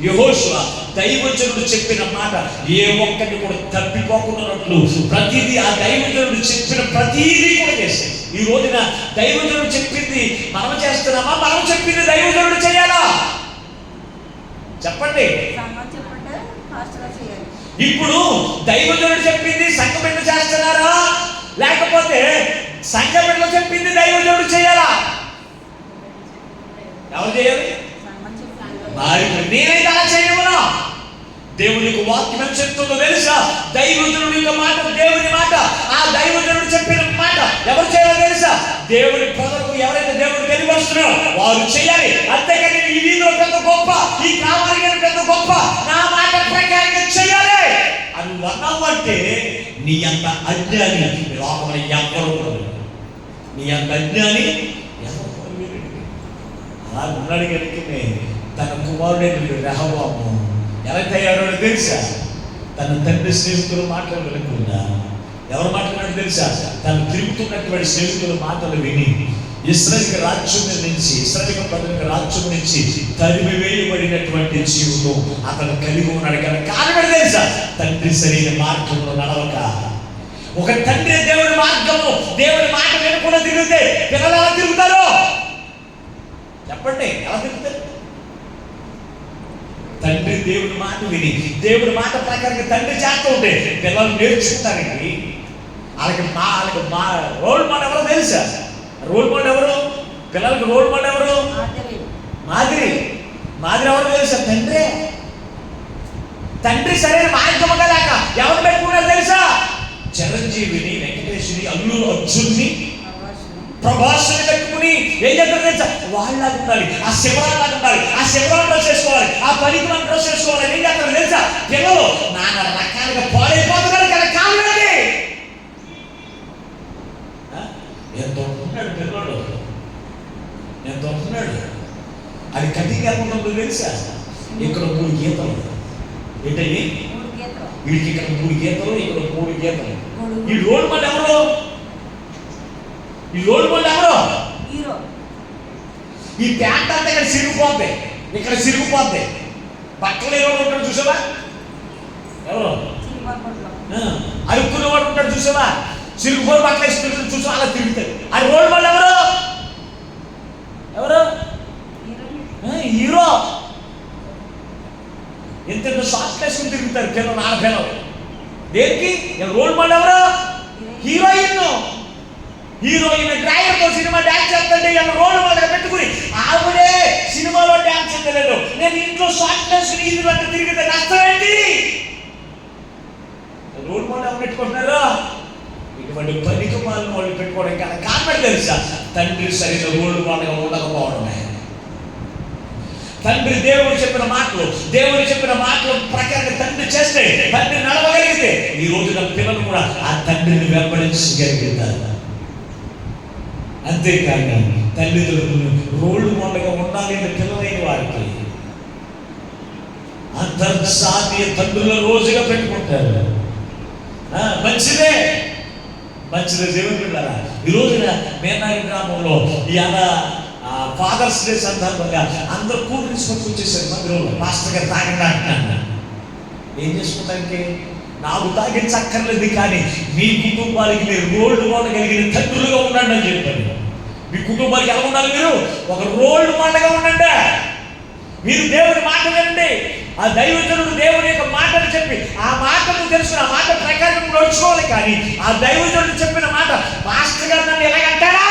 యెహోషువ దైవజనుడు చెప్పిన మాట ఏ ఒక్కటి కూడా తప్పిపోకున్నట్లు ప్రతిదీ ఆ దైవజనుడు చెప్పిన ప్రతిదీ కూడా చేశాడు. ఈ రోజున దైవజనుడు చెప్పింది మనం చేస్తున్నామా? మనం చెప్పింది దైవజనుడు చేయాలా? చెప్పండి. ఇప్పుడు దైవజనుడు చెప్పింది సంఘ బిడ్డ చేస్తున్నారా, లేకపోతే సంఘ బిడ్డలు చెప్పింది దైవజనుడు చేయాలా? ఎవరు చేయాలి? మరి నేనైతే అలా చేయమన్నా. దేవునికి వాక్యం ఏం చెప్తుందో తెలుసా? దైవజనుడి యొక్క మాట దేవుని మాట. ఆ దైవజనుడు చెప్పిన మాట ఎవరు చేయాలో తెలుసా? దేవుని ప్రజలకు ఎవరైతే దేవుడు తెలియవస్తున్నారో వారు చేయాలి. అంతేకాని ఈ వీధిలో పెద్ద గొప్ప, ఈ గ్రామానికి పెద్ద గొప్ప, నా మాట ప్రకారంగా చేయాలి అని అన్నావు అంటే నీ అంత అజ్ఞాని లోకంలో ఎవరు ఉండదు. నీ అంత అజ్ఞాని ఎవరు అలా ఉన్నాడు కనుకనే తన కుమారుడైన రెహబాము ఎలా తయారో తెలుసా? తన తండ్రి స్నేహితులు మాటలు వినకుండా ఎవరు మాట్లాడాడు తెలుసా? తను తిరుగుతున్నటువంటి స్నేహితుల మాటలు విని ఇశ్రాయేలు రాజ్యం నుంచి, ఇశ్రాయేలు ప్రజలకు రాజ్యం నుంచి తరిమి వేయబడినటువంటి జీవులు అతను కలిగి ఉన్నాడు. కనుక కారణం తెలుసా? తండ్రి సరైన మార్గంలో నడవక. ఒక తండ్రి దేవుని మార్గము, దేవుని మాట వినకుండా తిరిగితే పిల్లలు ఎలా తిరుగుతారు చెప్పండి? ఎలా తిరుగుతారు? తండ్రి దేవుని మాట విని దేవుని మాట ప్రకారంగా తండ్రి చేస్తూ ఉంటే పిల్లలు నేర్చుకుంటారండి. వాళ్ళకి రోల్ మోడల్ ఎవరో తెలుసా? రోల్ మోడల్ ఎవరు? పిల్లలకి రోల్ మోడల్ ఎవరు? మాదిరి ఎవరు తెలుసా? తండ్రే. తండ్రి సరైన మార్గముగా లేక ఎవరు పెట్టుకున్నారు తెలుసా? చిరంజీవిని, వెంకటేశ్వరి, అల్లు అర్జున్ని, ప్రభాస్ని పెట్టుకుని ఏం చేస్తారు తెలుసా? వాళ్ళలాగా ఉండాలి, ఆ శివరాలాగా ఉండాలి, ఆ శివరాలు డ్రెస్ వేసుకోవాలి, ఆ పరికరం డ్రెస్ వేసుకోవాలి. ఏం చేస్తారు తెలుసా? పిల్లలు నానా రకాలుగా పాడైపోతున్నారు కదా. కావాలండి ఎంత ఉంటున్నాడు పిల్లడు, ఎంత ఉంటున్నాడు. అది కటింగ్ అనుకుంటుంది తెలుసా? ఇక్కడ 3 గీతలు. ఏంటండి? వీడికి ఇక్కడ 3 గీతలు, ఇక్కడ 3 గీతలు. ఈ రోల్ మోడల్ ఎవరు? ఈ రోల్ మోడల్ ఎవరు? ఈ ప్యాంట్ అంతా ఇక్కడ సిరిగిపోద్ది, ఇక్కడ సిరిగిపోద్ది. బట్టలు ఎవరు ఉంటాడు చూసావా? ఎవరు? అరుక్కునేవాడు ఉంటాడు చూసావా? సిరిగిపోయి బట్టలు వేసుకుంటాడు చూసా, అలా తిరుగుతాడు. అది రోల్ మోడల్ ఎవరు? ఎవరు? హీరో. ఎంత షార్ట్ వేసుకుని తిరుగుతారు పిల్లలు, ఆడపిల్లలు. దేనికి? రోల్ మోడల్ ఎవరు? హీరోయిన్. హీరోయిన్ డ్రైవర్తో సినిమా డాన్స్ చేస్తుంటే రోల్ మోడల్ పెట్టుకుని ఆవిడే సినిమాలో డాన్స్ చేయలేదు, నేను ఇంట్లో షార్ట్ వేసుకుని ఇది అంటే తిరిగితే నష్టం ఏంటి? రోల్ మోడల్ ఎవరు పెట్టుకుంటున్నారా? ఇటువంటి పనికి వాళ్ళు పెట్టుకోవడం కదా. కారణం తెలుసా? తండ్రి సరైన రోల్ మోడల్గా ఉండకపోవడమే. తండ్రి దేవుడు చెప్పిన మాటలు ప్రకారంగా తండ్రి చేస్తే, తండ్రి నడవగలిగితే ఈ రోజున పిల్లలు కూడా ఆ తండ్రిని వెంబడించగలుగుతారు. అంతేకాని తల్లిదండ్రులు రోడ్డు మోడల్గా ఉండాలి పిల్లలైన వారికి అంతర్జాతీయ తండ్రుల రోజుగా పెట్టుకుంటారు. మంచిదే దేవుని బిడ్డలారా. ఈ రోజున మేనారి గ్రామంలో ఇలా ఫాదర్స్ డే సందర్భంగా అందరూ కూల్ డ్రింక్స్ పట్టుకొచ్చేసారు మందిరంలో. మాస్టర్ గారు తాగండి అంటున్నాను. ఏం చేసుకుంటానికి? నాకు తాగించక్కర్లేదు, కానీ మీ కుటుంబానికి మీరు రోల్డ్ మోడల్ కలిగిన తండ్రులుగా ఉండండి అని చెప్పారు. మీ కుటుంబానికి ఎలా ఉండాలి? మీరు ఒక రోల్డ్ మోడల్గా ఉండండి. మీరు దేవుని మాట వినండి. ఆ దైవజనుడు దేవుని యొక్క మాటను చెప్పి ఆ మాటను తెలుసుకుని ఆ మాట ప్రకారం నడుచుకోవాలి. కానీ ఆ దైవజనుడు చెప్పిన మాట మాస్టర్ గారు నన్ను ఎలాగంటారా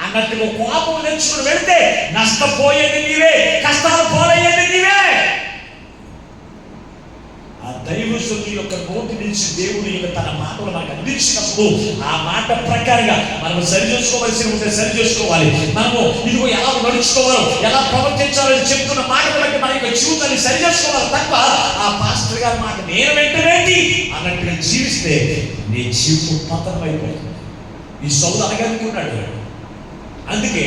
అన్నట్టుగా కోపం తెచ్చుకుని వెళితే నష్టపోయేది నీవే, కష్టాలు పోలయ్యేది నీవే. ఆ దైవజనుడి యొక్క నోటి నుంచి దేవుడి యొక్క తన మాటలు మనకు అందించినప్పుడు ఆ మాట ప్రకారంగా మనం సరి చేసుకోవాల్సి ఉంటే సరి చేసుకోవాలి. మనము ఇదిగో ఎలా నడుచుకోవాలో, ఎలా ప్రవర్తించాలో చెప్తున్న మాటలు బట్టి మన యొక్క జీవితాన్ని సరి చేసుకోవాలి తప్ప ఆ పాస్టర్ గారి మాట నేను వెంటనేంటి అన్నట్టుగా జీవిస్తే నీ జీవితం పతనం అయిపోతుంది. ఈ సౌలు అనగలుగుతున్నాడు. అందుకే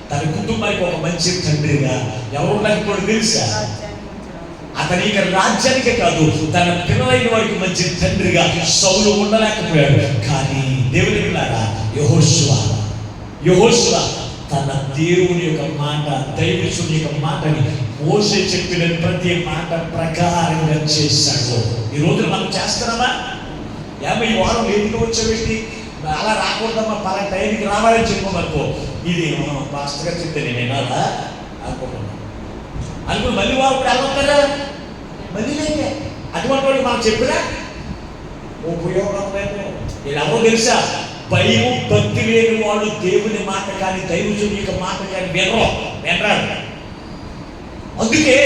తన కుటుంబానికి ఒక మంచి తండ్రిగా ఎవరు లేకపోవడం తెలుసా? అతని రాజ్యానికే కాదు తన పిల్లలైన వారికి మంచి తండ్రిగా సౌలు ఉండలేకపోయాడు. కానీ దేవుని పిల్లగా యెహోషువ తన దేవుని యొక్క మాట, దైవజనుడి యొక్క మాటని మోషే చెప్పిన ప్రతి మాట ప్రకారంగా చేశాడు. ఈ రోజున మనం చేస్తున్నామా? 50 వారం ఎందుకు వచ్చేవి అలా రాకూడదమ్మా, పలా టైంకి రావాలని చెప్పమనుకో, ఇది పాస్టర్ గారు చెప్తే నేను వినాలా అనుకుంటున్నాను అనుకుని మళ్ళీ వారు కూడా ఎలా వస్తారా? మళ్ళీ లేదే. అటువంటి వాడికి మనం చెప్పినా ఉపయోగం లేదు. నేను ఎవరో తెలుసా? భయం భక్తి లేని వాడు దేవుని మాట కానీ దైవజనుడి యొక్క మాట కానీ వినరాడు. అందుకే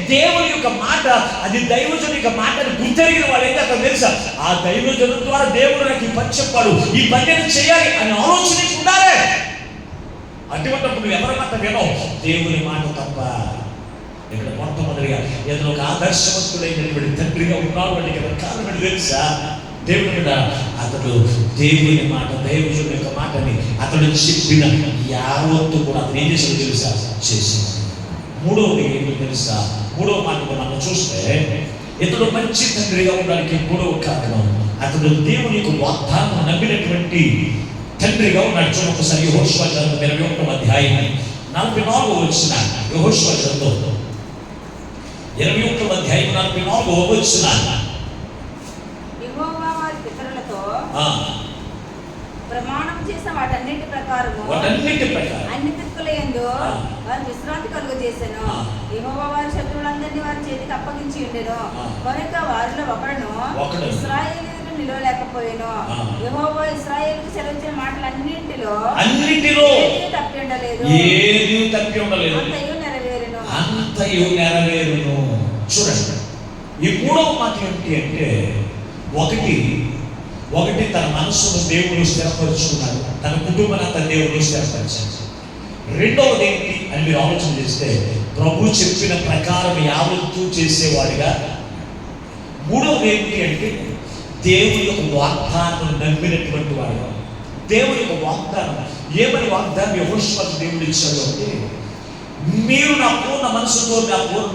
దేవుని యొక్క మాట, అది దైవజనుడి యొక్క మాటని గుర్తెరిగిన వాడు ఏంటి అక్కడ తెలుసా? ఆ దైవజనుడి ద్వారా దేవుడు నాకు ఈ పని చెప్పాడు, ఈ పని చేయాలి అని ఆలోచన ఉండాలి. అటువంటిప్పుడు ఎవరి మాట వినవు, దేవుని మాట తప్ప. ఇక్కడ మొట్టమొదటిగా ఏదో ఒక ఆదర్శవంతుడైనటువంటి తండ్రిగా ఉన్నాడు అంటే ఇక్కడ కారణం ఏంటి తెలుసా? దేవుని మీద అతడు దేవుని మాట, దైవజనుడి యొక్క మాటని అతడు చెప్పిన యావత్తు కూడా అతను ఏం చేసాడు తెలుసా? చేసింది. మూడవది ఏంటో తెలుసా? మూడవ మాట మనం చూస్తే ఇతడు మంచి తండ్రిగా ఉండడానికి మూడవ కారణం అతడు దేవుని యొక్క వాగ్దానం నమ్మినటువంటి తండ్రిగా ఉన్నాడు. చూడండి ఒకసారి యెహోషువ గ్రంథం 21వ అధ్యాయం 44వ వచనం. యెహోషువ గ్రంథం 21వ అధ్యాయం 44వ వచనం. యెహోవా వారి పితరులతో ప్రమాణం చేసిన వాటన్నిటి ప్రకారము అన్ని దిక్కులయందు వారు విశ్రాంతి కలుగజేసెను. యెహోవా వారి శత్రువులందరినీ వారి చేతికి అప్పగించి ఉండెను. కనుక వారిలో ఒకడును ఇశ్రాయేలీయులు నిలవలేకపోయెను. యెహోవా ఇశ్రాయేలుకు సెలవిచ్చిన మాటలన్నింటిలో ఏదీ తప్పి ఉండలేదు. అంతయు నెరవేరును. చూడండి, ఈ మూడవ మాట ఏమిటి అంటే, ఒకటి తన మనస్సును దేవుడు స్థిరపరుచుకున్నాడు, తన కుటుంబాన్ని తన దేవుడు స్థిరపరిచాడు. రెండవది ఏంటి అని మీరు ఆలోచన చేస్తే, ప్రభు చెప్పిన ప్రకారం యావత్తు చేసేవాడిగా. మూడవది ఏంటి అంటే, దేవుని యొక్క వాగ్దానం నమ్మినటువంటి వాడుగా. దేవుని యొక్క వాగ్దానం, ఏమని వాగ్దానం యెహోషువకు దేవుడు ఇచ్చాడు అంటే, మీరు నా పూర్ణ మనసుతో,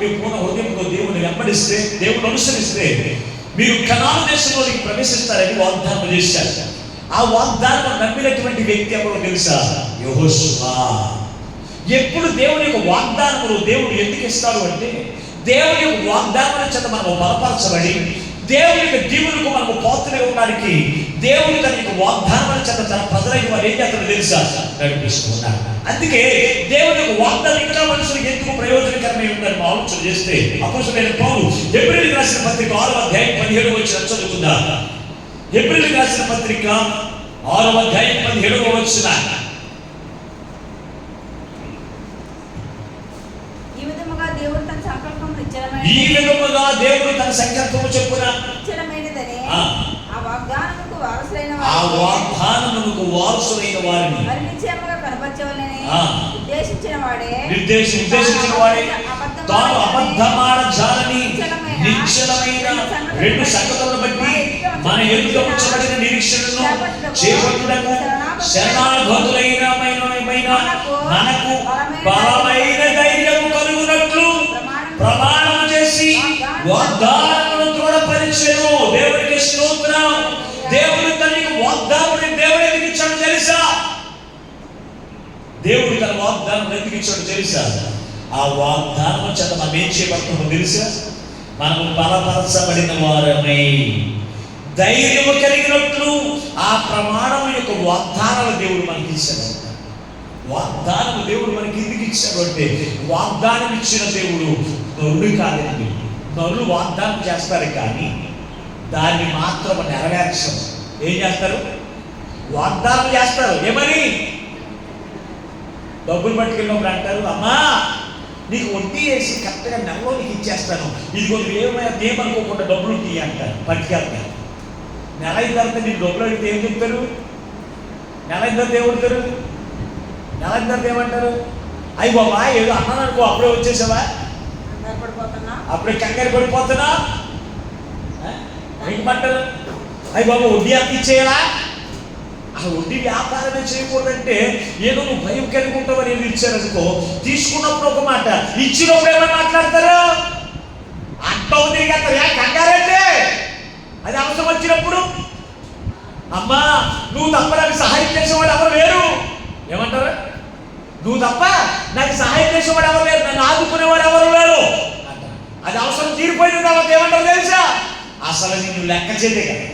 మీ పూర్ణ హృదయంతో దేవుని వెంబడిస్తే, దేవుని అనుసరిస్తే మీరు కనాను దేశంలోకి ప్రవేశిస్తారని వాగ్దానం చేశారు. ఆ వాగ్దానం నమ్మినటువంటి వ్యక్తి ఎవరో తెలుసా? యెహోషువ. ఎప్పుడు దేవుని యొక్క వాగ్దానములు దేవుడు ఎందుకు ఇస్తాడు అంటే, దేవుని యొక్క వాగ్దానాల చేత మనము బలపరచబడి, దేవుని యొక్క దీవులకు మనము పాత్రగా ఉండడానికి దేవుని తన యొక్క వాగ్దానాల చేత తన ప్రజలకి వారు ఏం చేస్తారో తెలుసా? నడిపిస్తున్నారు. అందుకే దేవుని యొక్క వాగ్దానం ఇంకా మనుషులకు ఎందుకు ప్రయోజనకరమై ఉందని ఆలోచన చేస్తే, అపోస్తలుడైన పౌలు హెబ్రీయులకు రాసిన పత్రిక 6వ అధ్యాయం 17వ వచనం చదువుకుందా. హెబ్రీయులకు రాసిన పత్రిక 6వ అధ్యాయం 17వ వచనం. ఈ విధముగా దేవుడు తన సంకల్పము చెప్పున ఆ వాగ్దానముకు వారసులైన వారిని ఉద్దేశించిన వాడే తాను అబద్ధమాడజాలని నిశ్చలమైన రెండు సంగతులను బట్టి మన ఎదుట ఉంచబడిన నిరీక్షణను చేపట్టుటకు శరణాగతులైన మనకు బలమైన ధైర్యము కలుగునట్లు ప్రమాణం చేసి వాగ్దానమును దృఢపరిచెను. దేవునికి స్తోత్రం. దేవుడు తనకి వాగ్దానం దేవుడు ఎందుకు ఇచ్చాడు తెలుసా? దేవుడు తన వాగ్దానం ఎందుకు ఇచ్చాడు తెలుసా? ఆ వాగ్దానం చేత మనం ఏం చేయబడతామో తెలుసా? మనము బలపరచబడిన వారమై ధైర్యము కలిగినట్లు ఆ ప్రమాణం యొక్క వాగ్దానాలు దేవుడు మనకి ఇచ్చాడు. వాగ్దానం దేవుడు మనకి ఎందుకు ఇచ్చాడు అంటే, వాగ్దానం ఇచ్చిన దేవుడు నరుడు కాదండి. నరులు వాగ్దానం చేస్తారు కానీ దాన్ని మాత్రం నెరవేర్చరు. ఏం చేస్తారు? వాగ్దానం చేస్తారు. ఏమని? డబ్బులు పట్టుకెళ్ళినప్పుడు అంటారు, అమ్మా నీకు వడ్డీ వేసి కరెక్ట్గా నెలలో నీకు ఇచ్చేస్తాను, ఇదిగో ఏమనుకోకుండా డబ్బులు తీయ అంటారు. పట్టుకెళ్తారు. నెల అయిన తర్వాత నీకు డబ్బులు అడిగితే ఏం చెప్తారు? నెల అయిన తర్వాత ఏమంటారు? నెల అయిన తర్వాత ఏమంటారు? అయ్యి బాబా ఏదో అన్నాను అనుకో, అప్పుడే వచ్చేసావా, అప్పుడే కంగారు పడిపోతున్నా ఏంటంటారు? అయ్యి బాబా వడ్డీ అంత ఇచ్చేయాలా? ఆ వడ్డీ వ్యాపారమే చేయకూడదంటే ఏదో నువ్వు భయం కలిగి ఉంటావు అని ఇచ్చారనుకో, తీసుకున్నప్పుడు ఒక మాట, ఇచ్చినప్పుడు ఏమైనా మాట్లాడతారు? అంటావు తిరిగేస్తారు. కంగారంటే అది అవసరం వచ్చినప్పుడు, అమ్మా నువ్వు తప్ప నాకు సహాయం చేసేవాడు ఎవరు లేరు. ఏమంటారు? నువ్వు తప్ప నాకు సహాయం చేసేవాడు ఎవరు లేరు, నన్ను ఆదుకునేవాడు ఎవరు లేరు. అది అవసరం తీరిపోయిన తర్వాత ఏమంటారు తెలుసా? అసలు నిన్ను లెక్క చేయదే కదా.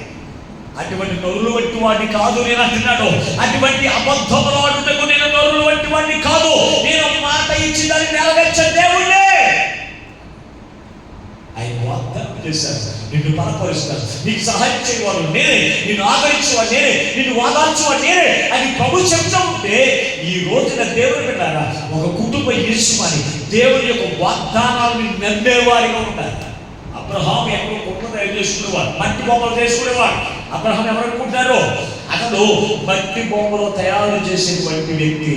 అటువంటి నరులు వంటి వాడిని కాదు నేను అంటున్నాడు. అటువంటి అబద్ధములు ఆడుటకు నేను నరులు వంటి వాడిని కాదు. నేను మాట ఇచ్చి దాన్ని నెరవేర్చే దేవుడే. ఆయన వాగ్దానం చేశారు, నిన్ను బలపరుస్తాను, నీకు సహాయం చేయవాడు నేనే, నిన్ను ఆదరించేవాడు నేనే, నిన్ను వాదార్చేవాడు నేనే అని ప్రభు చెప్తూ ఉంటే, ఈ రోజున దేవుని బిడ్డలారా ఒక కుటుంబ యజమాని దేవుని యొక్క వాగ్దానాలను నమ్మేవారిగా ఉంటారు. అబ్రహాం ఎవరో కుటుంబం తయారు చేసుకునేవాడు, మట్టి బొమ్మలు చేసుకునేవాడు. అబ్రహాం ఎవరు అనుకుంటారో అతడు మట్టి బొమ్మలు తయారు చేసేటువంటి వ్యక్తి.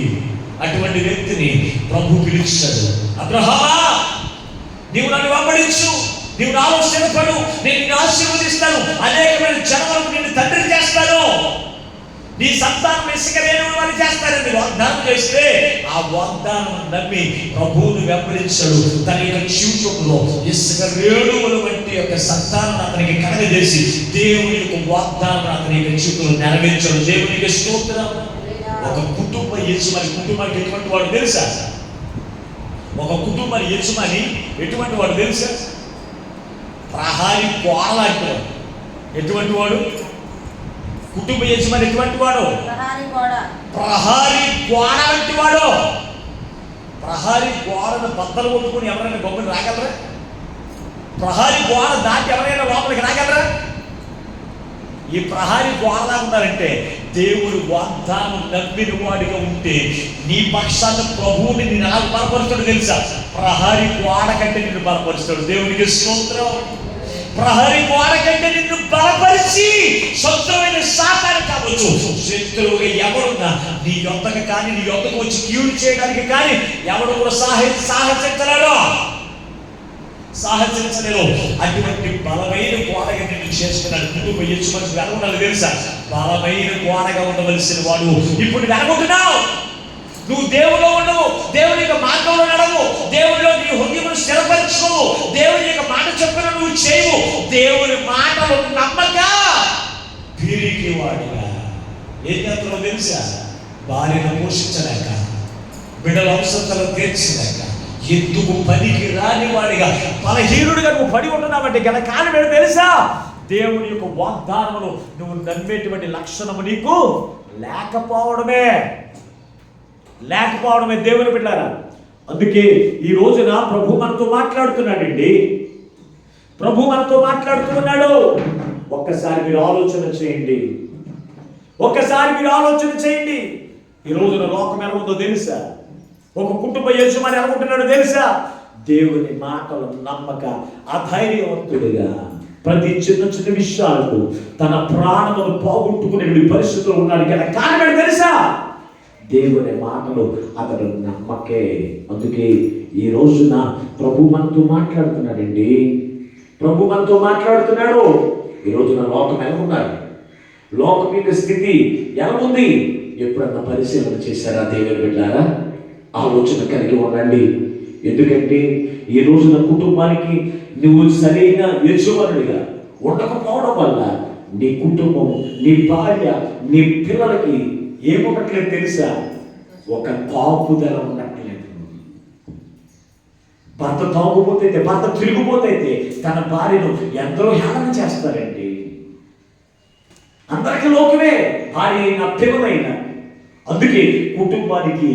అటువంటి వ్యక్తిని ప్రభు పిలుస్తాడు, అబ్రహామా నీవు నన్ను వెంబడించు, నీవు నాలో స్థిరపడు, నేను నిన్ను ఆశీర్వదిస్తాను, అనేకమైన జనములకు నిన్ను తండ్రి చేస్తాను, నీ సంతానం ఇసుక లేని వారిని చేస్తారని వాగ్దానం చేస్తే, ఆ వాగ్దానం నమ్మి ప్రభువును వెంబడించాడు. తన యొక్క జీవితంలో ఇసుక రేణువుల వంటి యొక్క సంతానం అతనికి కలగజేసి దేవుని యొక్క వాగ్దానం అతని యొక్క జీవితంలో నెరవేర్చాడు. దేవునికి స్తోత్రం. ఒక కుటుంబ యజమాని, కుటుంబానికి ఎటువంటి వాడు తెలుసా? ఒక కుటుంబాన్ని యజమాని ఎటువంటి వాడు తెలుసా? ప్రహారీ గోడ లాంటి వాడు. ఎటువంటి వాడు? కుటుంబ యజమాని ఎటువంటి వాడు? ప్రహారీ గోడ వంటి వాడు. ప్రహారీ గోడను బద్దలు కొట్టుకుని ఎవరైనా గొప్పని రాగలరా? ప్రహారీ గోడ దాటి ఎవరైనా లోపలికి రాగలరా? ఈ ప్రహారీ గోడలా ఉన్నారంటే దేవుడు వాగ్దానం నమ్మిన వాడిగా ఉంటే నీ పక్షాన్ని ప్రభువుని నేను ఎలా బలపరుస్తాడు తెలుసా? ప్రహారీ గోడ కంటే నిన్ను బలపరుస్తాడు. దేవునికి స్తోత్రం. ప్రహరీ గోడ కంటే నిన్ను బలపరిచి, శత్రువైన సాతాను కావచ్చు, శత్రువుగా ఎవరున్నా నీ యొద్దకు కానీ నీ యొద్దకు వచ్చి కీడు చేయడానికి కానీ ఎవరు కూడా సాహసించలేరు. అటువంటి బలమైన గోడగా నిన్ను చేసుకున్నాడు. కుటుంబ యజమాని వెనకుండాలి తెలుసా? బలమైన గోడగా ఉండవలసిన వాడు ఇప్పుడు వెనకుంటున్నావు. నువ్వు దేవులో ఉండవు, దేవుని యొక్క మార్గంలో నడవు, దేవుడిలో నీ హృదయమును స్థిరపరచుకోవు, దేవుని యొక్క మాట చొప్పున నువ్వు చేయవు, దేవుని మాటలు నమ్మక పిరికివాడిగా ఏం చేస్తున్నావు తెలుసా? భార్యను పోషించలేక, బిడ్డల అవసరాలను తీర్చలేక, ఎందుకు పనికి రాని వాడిగా బలహీనుడిగా నువ్వు పడి ఉంటున్నావంటే గల కారణం ఏంటో తెలుసా? దేవుని యొక్క వాగ్దానములు నువ్వు నమ్మేటువంటి లక్షణము నీకు లేకపోవడమే దేవుని బిడ్డలారా. అందుకే ఈ రోజున ప్రభు మనతో మాట్లాడుతున్నాడండి. ప్రభు మనతో మాట్లాడుతున్నాడు. ఒక్కసారి మీరు ఆలోచన చేయండి. ఈ రోజున లోకం ఎలా ఉందో తెలుసా? ఒక కుటుంబ యజమాని అనుకుంటున్నాడు తెలుసా? దేవుని మాటలు నమ్మక అధైర్యవంతుడిగా ప్రతి చిన్న విషయాలకు తన ప్రాణమును పోగొట్టుకునే పరిస్థితులు ఉన్నాడు కదా. కారణం తెలుసా? దేవుని మాటలు అతడు నమ్మకే. అందుకే ఈ రోజున ప్రభు మనతో మాట్లాడుతున్నాడండి. ప్రభు మనతో మాట్లాడుతున్నాడు. ఈ రోజున లోకం ఎలా ఉన్నారు? లోకం యొక్క స్థితి ఎలా ఉంది? ఎప్పుడన్నా పరిశీలన చేశారా దేవుని బిడ్డలారా? ఆలోచన కలిగి ఉండండి. ఎందుకంటే ఈ రోజున కుటుంబానికి నువ్వు సరైన యజమానుడిగా ఉండకపోవడం వల్ల నీ కుటుంబం, నీ భార్య, నీ పిల్లలకి ఏమున్నట్లేదు తెలుసా? ఒక తాపుదల ఉన్నట్లేదు. భర్త తాగుపోతే, భర్త తిరిగిపోతే తన భార్యను ఎందరో హేళన చేస్తారండి. అందరికీ లోకమే, భార్య అయినా పిల్లలైనా. అందుకే కుటుంబానికి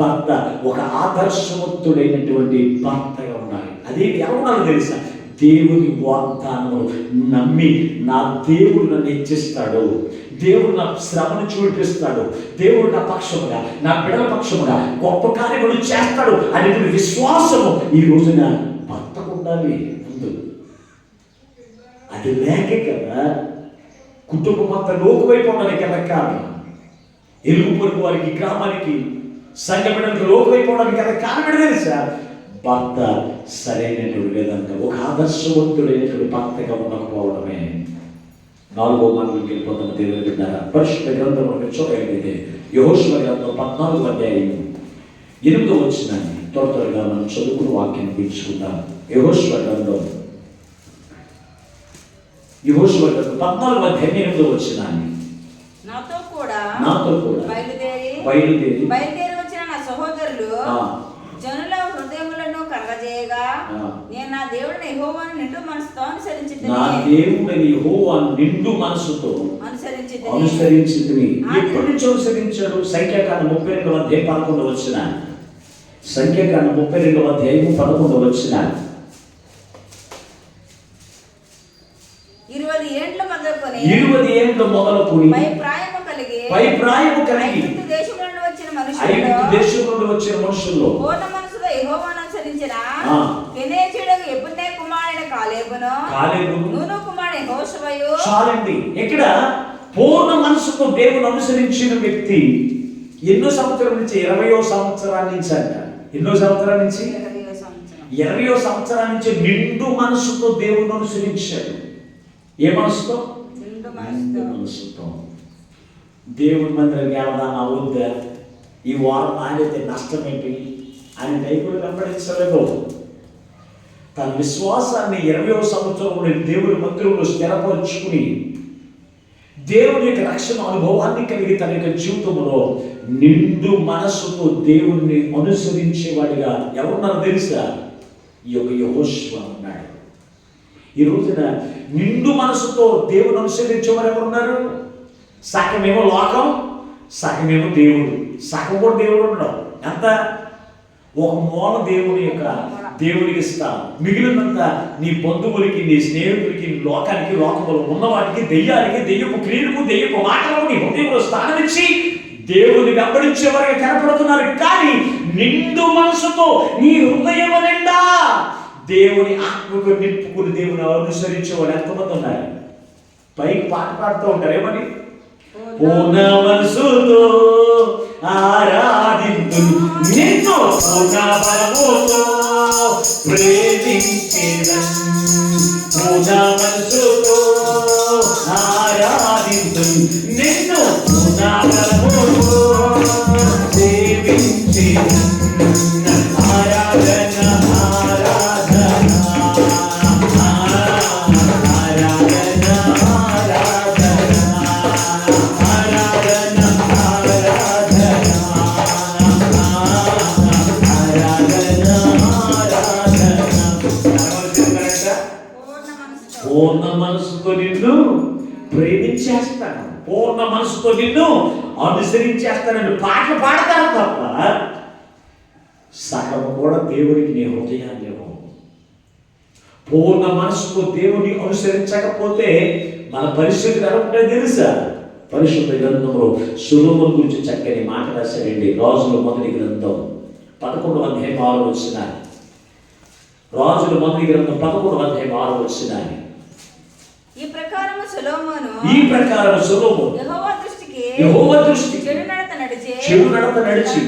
భర్త ఒక ఆదర్శవంతుడైనటువంటి భర్తగా ఉండాలి. అదే ఎలా ఉండాలో తెలుసా? దేవుని వాగ్దానములు నమ్మి నా దేవుడు నన్ను హెచ్చిస్తాడు, దేవుడు నా శ్రమను చూపిస్తాడు, దేవుడు నా పక్షముగా, నా బిడ్డల పక్షముగా గొప్ప కార్యములు చేస్తాడు అనేటువంటి విశ్వాసము ఈ రోజున భర్తకు ఉండాలి. ముందు అది లేకే కదా కుటుంబం అంతా లోకువైపోవడానికి కదా కారణం. ఎరుగు పొరుగు వారికి, గ్రామానికి, సంఘ బిడ్డలకు లోకువైపోవడానికి కదా కారణం తెలుసా? భర్త సరైనటువంటి లేదంట, ఒక ఆదర్శవంతుడైనటువంటి భర్తగా ఉండకపోవడమే. 4వ మాటలోకి వెళ్ళిపోతున్న దేవుని బిడ్డలారా, పరిశుద్ధ గ్రంథంలో చూడగలిగితే యెహోషువ గ్రంథం 14వ అధ్యాయం 8వ వచనాన్ని త్వరగా మనం చదువుకుని వాక్యాన్ని తీర్చుకుందాం. యెహోషువ గ్రంథం 14వ అధ్యాయం 8వ వచనాన్ని. నాతో కూడా బయలుదేరి వచ్చిన నా సహోదరులు జనుల హృదయములను కలగజేయగా నేను నా దేవుడిని యెహోవాను నిండు మనసుతో అనుసరించితిని. ఎప్పటి నుంచి అనుసరించాడు? సంఖ్యాకాండం 32వ అధ్యాయం 11వ వచనం. సంఖ్యాకాండం 32వ అధ్యాయం 11వ వచనం. 20 ఏండ్ల మొదలుకొని పై ప్రాయము కలిగి ఐగుప్తు దేశం నుండి వచ్చిన మనుషుల్లో పూర్ణ మనసుతో యెహోవాను అనుసరించిన కెనేజీయుడగు యెఫున్నె కుమారుడైన కాలేబును నూను కుమారుడైన యెహోషువయు. చాలండి. ఇక్కడ పూర్ణ మనసుతో దేవుని అనుసరించిన వ్యక్తి ఎన్నో సంవత్సరాల నుంచి? 20వ సంవత్సరాల నుంచి అంట. ఎన్నో సంవత్సరాల నుంచి? 20వ సంవత్సరాల నుంచి నిండు మనసుతో దేవుని అనుసరించాడు. ఏ మనసుతో? నిండు మనసుతో. దేవుని మందిరం వెళ్దామా వద్దా, ఈ వారం ఆడితే నష్టం ఏంటి ఆయన దైవుడు వెంబడించలేదు. తన విశ్వాసాన్ని 20వ సంవత్సరంలో దేవుని మందిరంలో స్థిరపరుచుకుని దేవుని యొక్క రక్షణ అనుభవాన్ని కలిగి తన యొక్క జీవితంలో నిండు మనస్సుతో దేవుణ్ణి అనుసరించేవాడిగా ఎవరున్నారో తెలుసా? ఈ యొక్క యెహోషువ ఉన్నాడు. ఈ రోజున నిండు మనసుతో దేవుని అనుసరించేవారు ఎవరున్నారు? సగమేమో లోకం, సగమేమో దేవుడు. సగం కూడా దేవుడు ఉండడం. ఎంత? ఒక మూల దేవునికి ఇస్తాను, మిగిలినంత నీ బంధువులకి, నీ స్నేహితులకి, లోకానికి, లోకంలో ఉన్నవాటికి, దెయ్యానికి, దెయ్యపు క్రియలకు, దెయ్యపు మాటలకు నీ హృదయంలో స్థానం ఇచ్చి దేవుని వెంబడించే వారికి కనపడుతున్నారు. కానీ నిండు మనసుతో నీ హృదయం నిండా దేవుని ఆత్మకు నింపుకుని దేవుని అనుసరించేవాడు ఎంతమంది ఉన్నారు? పైకి పాట పాడుతూ ఉంటారు, ఏమని? పూర్ణ మనసుతో ఆరాధింతును నిన్ను, పూర్ణ బలముతో ప్రేమించేదను, పూర్ణ మనసుతో ఆరాధింతును నిన్ను, పూర్ణ బలముతో ప్రేమించేదను. ఆరాధన ఆరాధన పూర్ణ మనసుతో నిన్ను ప్రేమించేస్తాను, పూర్ణ మనసుతో నిన్ను అనుసరించేస్తానని పాటలు పాడతాను తప్ప సగం కూడా దేవుడికి నీ హృదయాన్ని లేవు. పూర్ణ మనసుతో దేవుని అనుసరించకపోతే మన పరిస్థితి ఎలా ఉంటాయో తెలుసా? పరిశుద్ధ గ్రంథంలో సొలొమోను గురించి చక్కని మాట రాశాడండి. రాజుల మొదటి గ్రంథం 11వ అధ్యాయం 6వ వచనం. రాజుల మొదటి గ్రంథం 11వ అధ్యాయం 6వ వచనం. ఈ ప్రకారము సొలొమోను యెహోవా దృష్టికి చెడు నడత నడిచి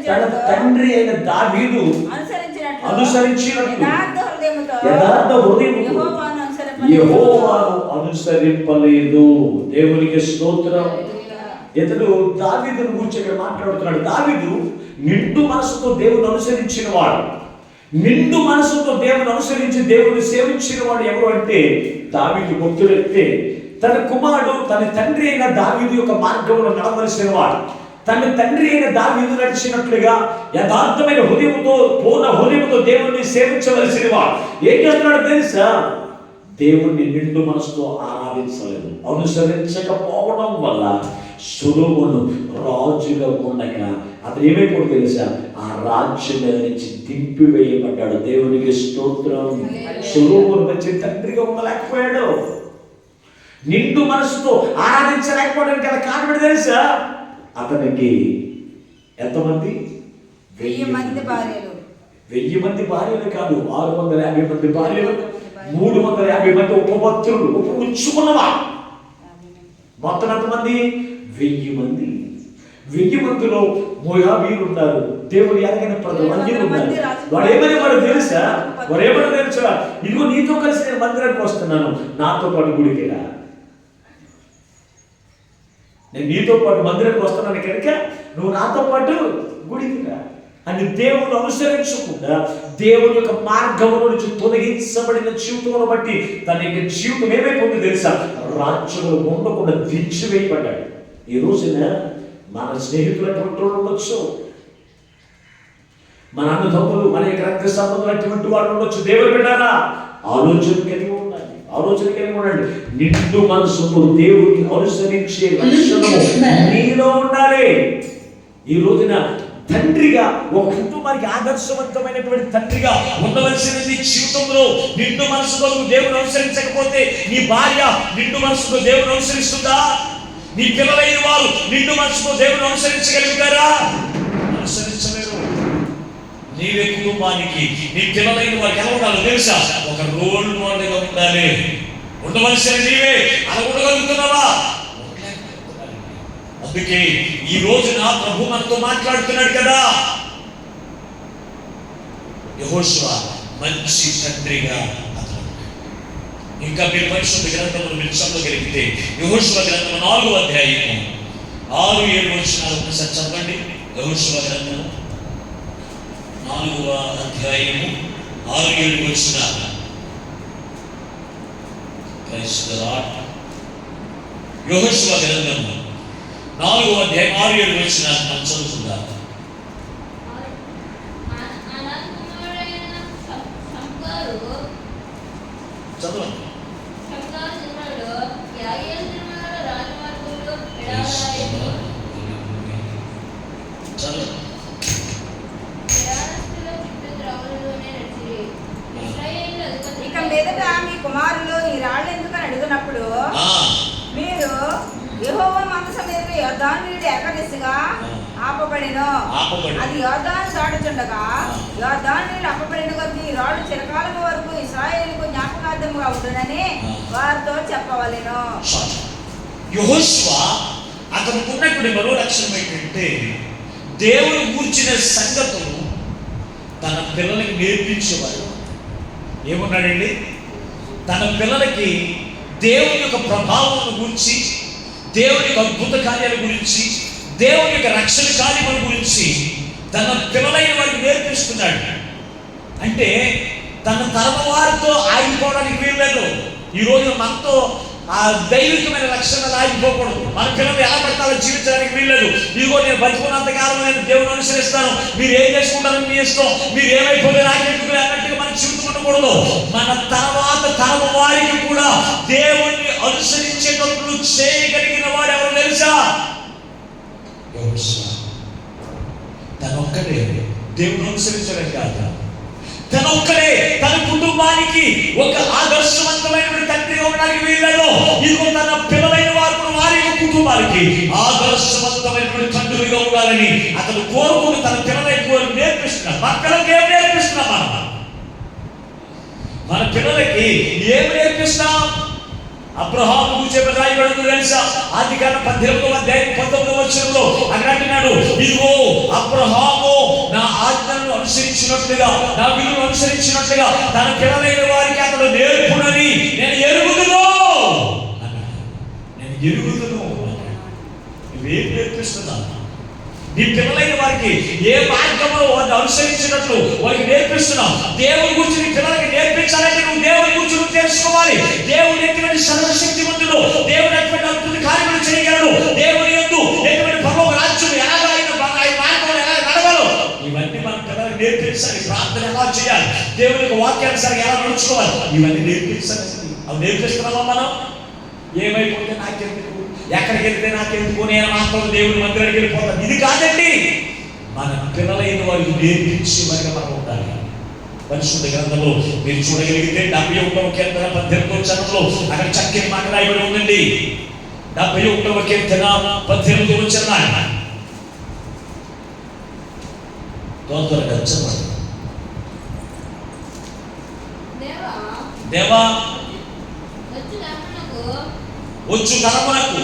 తన తండ్రి అయిన దావీదు అనుసరించినట్లు యథార్థ హృదయముతో యెహోవాను అనుసరింపలేదు. దేవునికి స్తోత్రం. ఇతడు దావీదును గురించి ఇక్కడ మాట్లాడుతున్నాడు. దావీదు నిండు మనసుతో దేవుని అనుసరించిన వాడు. నిండు మనసుతో దేవుని అనుసరించి దేవుని సేవించిన వాడు ఎవరు అంటే దావీదు భక్తుడైతే తన కుమారుడు తన తండ్రి అయిన దావీదు యొక్క మార్గంలో నడవలసిన వాడు. తన తండ్రి అయిన దావీదు నడిచినట్లుగా యథార్థమైన హృదయంతో పూర్ణ హృదయంతో దేవుణ్ణి సేవించవలసిన వాడు. ఏం చేస్తున్నాడు తెలుసా? దేవుణ్ణి నిండు మనసుతో ఆరాధించలేదు. అనుసరించకపోవడం వల్ల సొలొమోను రాజుగా ఉండగా అతను ఏమైపోయాడు తెలుసా? ఆ రాజ్యం మీద నుంచి దింపివేయబడ్డాడు. దేవునికి స్తోత్రం. సొలొమోను మంచి తండ్రిగా ఉండలేకపోయాడు. నిండు మనసుతో ఆరాధించలేకపోవడానికి గల కారణం తెలుసా? అతనికి ఎంతమంది? 1000 మంది భార్యలు. 1000 మంది భార్యలు కాదు, 650 మంది భార్యలు, 350 మంది ఉపభక్తులు, ఉపముచ్చుకున్నవా. మొత్తం ఎంతమంది? 1000 మంది. 1000 మందిలో మోయాబీయులు ఉన్నారు. దేవుడు ఎరగిన ప్రజలు ఉన్నారు. వాడు ఏమని తెలుసా? ఇదిగో నీతో కలిసి నేను మందిరానికి వస్తున్నాను, నాతో పాటు గుడికి రా. నేను నీతో పాటు మందిరానికి వస్తున్నాను కనుక నువ్వు నాతో పాటు గుడికి రా అని దేవుని అనుసరించకుండా దేవుని యొక్క మార్గంలో నుంచి తొలగించబడిన జీవితంలో బట్టి తన యొక్క జీవితం ఏమైపోతుంది తెలుసా? రాజ్యంలో ఉండకుండా దించివేయబడ్డాడు. ఈ రోజున మన స్నేహితులు అటువంటి వాళ్ళు ఉండొచ్చు, మన అన్నదమ్ములు, మన యొక్క రక్త సంబంధులు అటువంటి వాళ్ళు ఉండొచ్చు. దేవుడు పెట్టారా? ఆలోచన కలిగి ఉండాలి. నిండు మనసుతో దేవుడిని అనుసరించే లక్షణము నీలో ఉండాలి. ఈ రోజున తండ్రిగా ఒక కుటుంబానికి ఆదర్శవంతమైనటువంటి తండ్రిగా ఉండవలసినది జీవితంలో నిండు మనసుతో నువ్వు దేవుని అనుసరించకపోతే నీ భార్య నిండు మనసుతో దేవుని అనుసరిస్తుందా? నీ పిల్లలైన వారు నిండు మనసుతో దేవుని అనుసరించగలుగుతారా? అనుసరించలేరు. నీవే కుటుంబానికి నీ పిల్లలైన వారికి ఎలా ఉండాలో తెలుసా? ఒక రోల్ మోడల్గా ఉండాలి. ఉండవలసిన నీవే అలా ఉండగలుగుతున్నావా? అందుకే ఈ రోజున ప్రభు మనతో మాట్లాడుతున్నాడు కదా. యెహోషువ మంచి తండ్రిగా అతను. ఇంకా మీరు పరిశుద్ధ గ్రంథంలో మీరు చదవగలిగితే యెహోషువ గ్రంథం 4వ అధ్యాయము 6-7 వచనాలు ఒకసారి చదవండి. యెహోషువ గ్రంథం 4వ అధ్యాయము 6-7 వచనాలు. యెహోషువ గ్రంథం 4వ అధ్యాయం 6-7 వచనాలు మనం చదువుకుందాం. చదవండి. ఇక మీదట మీ కుమారులు ఈ రాళ్ళు ఎందుకని అడిగినప్పుడు మీరు యెహోవా మందసం ఎదురు యొర్దాను నీళ్లు ఎక్కడిసిగా ఆ ఆపబడెను. అది యోర్దాను దాటుచుండగా యోర్దాను నీళ్ళు అప్పబడిన కొద్దీ ఈ రాళ్ళు చిరకాలం వరకు ఇశ్రాయేలుకు జ్ఞాపకార్థముగా ఉండునని వారితో చెప్పవలెను. యెహోషువ అతనికి ఉన్నటువంటి మరో లక్షణం ఏంటంటే దేవుడు కూర్చిన సంగతులు తన పిల్లలకి నేర్పించేవాడు. ఏమన్నాడండి? తన పిల్లలకి దేవుని యొక్క ప్రభావం గురించి, దేవుని యొక్క అద్భుత కార్యాల గురించి, దేవుని యొక్క రక్షణ కార్యముల గురించి తన పిల్లలైన వారికి నేర్పిస్తున్నాడు. అంటే తన తరం వారితో ఆగిపోవడానికి వీల్లేదు. ఈరోజు మనతో ఆ దైవికమైన లక్షణాలు ఆగిపోకూడదు. మన పిల్లలు ఎలా పడతారో జీవించడానికి వీల్లేదు. ఇదిగో నేను బతుకున్నంత కాలం నేను దేవుని అనుసరిస్తాను, మీరు ఏం చేసుకుంటారో మీ ఇష్టం, మీరు ఏమైపోతే నాకెందుకు అన్నట్టుగా మన జీవితం ఉండకూడదు. మన తర్వాత తరం వారికి కూడా దేవుణ్ణి అనుసరించేటప్పుడు చేయగలిగిన వాడు ఎవరు తెలుసా? తనొక్కడే దేవుని అనుసరించడం కాదు, తనొక్కడే తన కుటుంబానికి ఒక ఆదర్శవంతమైన తండ్రిగా ఉండడానికి వీల్లేదు. ఇదిగో తన పిల్లలైన వారు వారి కుటుంబానికి ఆదర్శవంతమైన తండ్రిగా ఉండాలని అతను కోరుకుని తన పిల్లలకు నేర్పిస్తున్నాడు. మన పిల్లలకి ఏం నేర్పిస్తున్నాం? మన పిల్లలకి ఏం నేర్పిస్తాం? అబ్రహాము గురించి రాయబడింది తెలుసా? ఆదికాండం 18వ అధ్యాయం 19వ వచనంలో అక్కడ అంటున్నాడు, ఇదిగో అబ్రహాము నా ఆజ్ఞలను అనుసరించినట్లుగా, నా విలువను అనుసరించినట్లుగా తన పిల్లలైన వారికి అతడు నేర్పునని నేను ఎరుగుదును. నేను ఎరుగుదును. నువ్వేం నేర్పిస్తున్నావు? నీ పిల్లలైన వారికి ఏ మార్గంలో వారిని అనుసరించినట్లు వారికి నేర్పిస్తున్నావు. దేవుని గురించి నీ పిల్లలకి నేర్పించాలంటే నువ్వు దేవుని గురించి నువ్వు తెలుసుకోవాలి. దేవుడు ఎటువంటి సర్వశక్తిమంతుడు, దేవుడు ఎటువంటి అద్భుత కార్యములు చేయగలడు, దేవుని యందు ఎటువంటి పరలోక రాజ్యం ఎలాగ ఆయన మార్గంలో ఎలా నడవాలో ఇవన్నీ మన పిల్లలకు నేర్పించాలి. ప్రార్థన ఎలా చేయాలి, దేవుని యొక్క వాక్యానుసారంగా ఎలా నడుచుకోవాలి, ఇవన్నీ నేర్పించాలి. అవి నేర్పిస్తున్నామా మనం? ఏమైపోతే నాకెందుకు, ఎక్కడికి వెళ్తే నాకెందుకు, నేను మాత్రం దేవుని మందిరానికి వెళ్ళిపోతాను, ఇది కాదండి. మన పిల్లలైన వారికి నేర్పించి వారిగా మనం ఉండాలి. పరిశుద్ధ గ్రంథంలో మీరు చూడగలిగితే 71వ కీర్తన 18వ వచనంలో అక్కడ చక్కని మాట రాయబడి ఉందండి. 71వ కీర్తన 18వ వచనం తోతరగా చదవండి. దేవా వచ్చు తరమునకు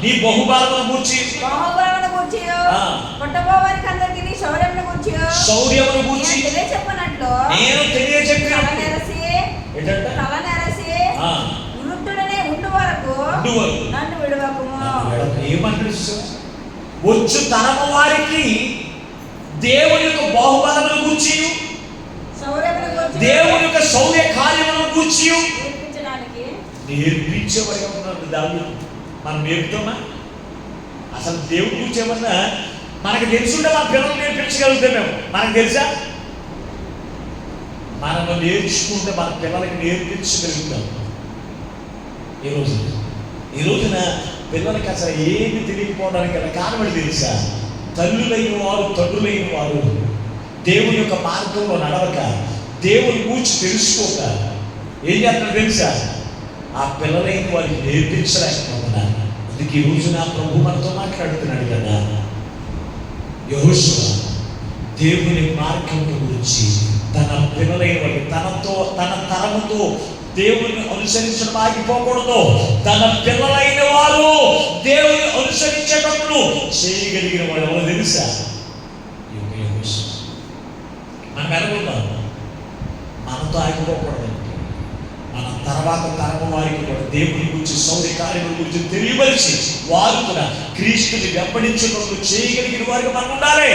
నీ బహుబలమును గూర్చి కొట్టబోవారికి అందరికి నీ శౌర్యమును గూర్చి తెలియచెప్పనట్లు నేను తెలియచెప్పాను. తల నెరసి వృద్ధుడనే ఉండు వరకు నన్ను విడువకుము. ఏమంటారు? వచ్చు తరము వారికి దేవుని యొక్క బాహుబలమును గూర్చి, దేవుని యొక్క శౌర్య కార్యములను గూర్చి నేర్పించేవాడిగా ఉన్నాడు దావీదు. మనం నేర్పుతామా? అసలు దేవుడి గురించి ఏమన్నా మనకు తెలుసుంటే మన పిల్లలు నేర్పించగలుగుతాం. మేము మనకు తెలుసా? మనము నేర్చుకుంటే మన పిల్లలకి నేర్పించగలుగుతాం. ఈ రోజున పిల్లలకి అసలు ఏమి తెలియకపోవడానికి గల కారణం తెలుసా? తల్లులైన వారు, తండ్రులైన వారు దేవుని యొక్క మార్గంలో నడవక, దేవుని గురించి తెలుసుకోక ఏం చేస్తున్నారు తెలుసా? ఆ పిల్లలైన వారికి నేర్పించలేకపోతున్నారు. అందుకే ఈ రోజు నా ప్రభు మనతో మాట్లాడుతున్నాడు కదా, యెహోషువ దేవుని మార్గం గురించి తన పిల్లలైన వారికి, తన తరముతో దేవుని అనుసరించడం ఆగిపోకూడదు. తన పిల్లలైన వారు దేవుని అనుసరించేటప్పుడు చేయగలిగిన వాడు ఎవరో తెలుసా? మనం అనుకుంటాం మనతో ఆగిపోకూడదు. మన తర్వాత తరము వారికి కూడా దేవుని గురించి, శౌర్య కార్యముల గురించి తెలియవలసి వారు కూడా క్రీస్తుని వెంబడించేటప్పుడు చేయగలిగిన వారికి మనం ఉండాలి.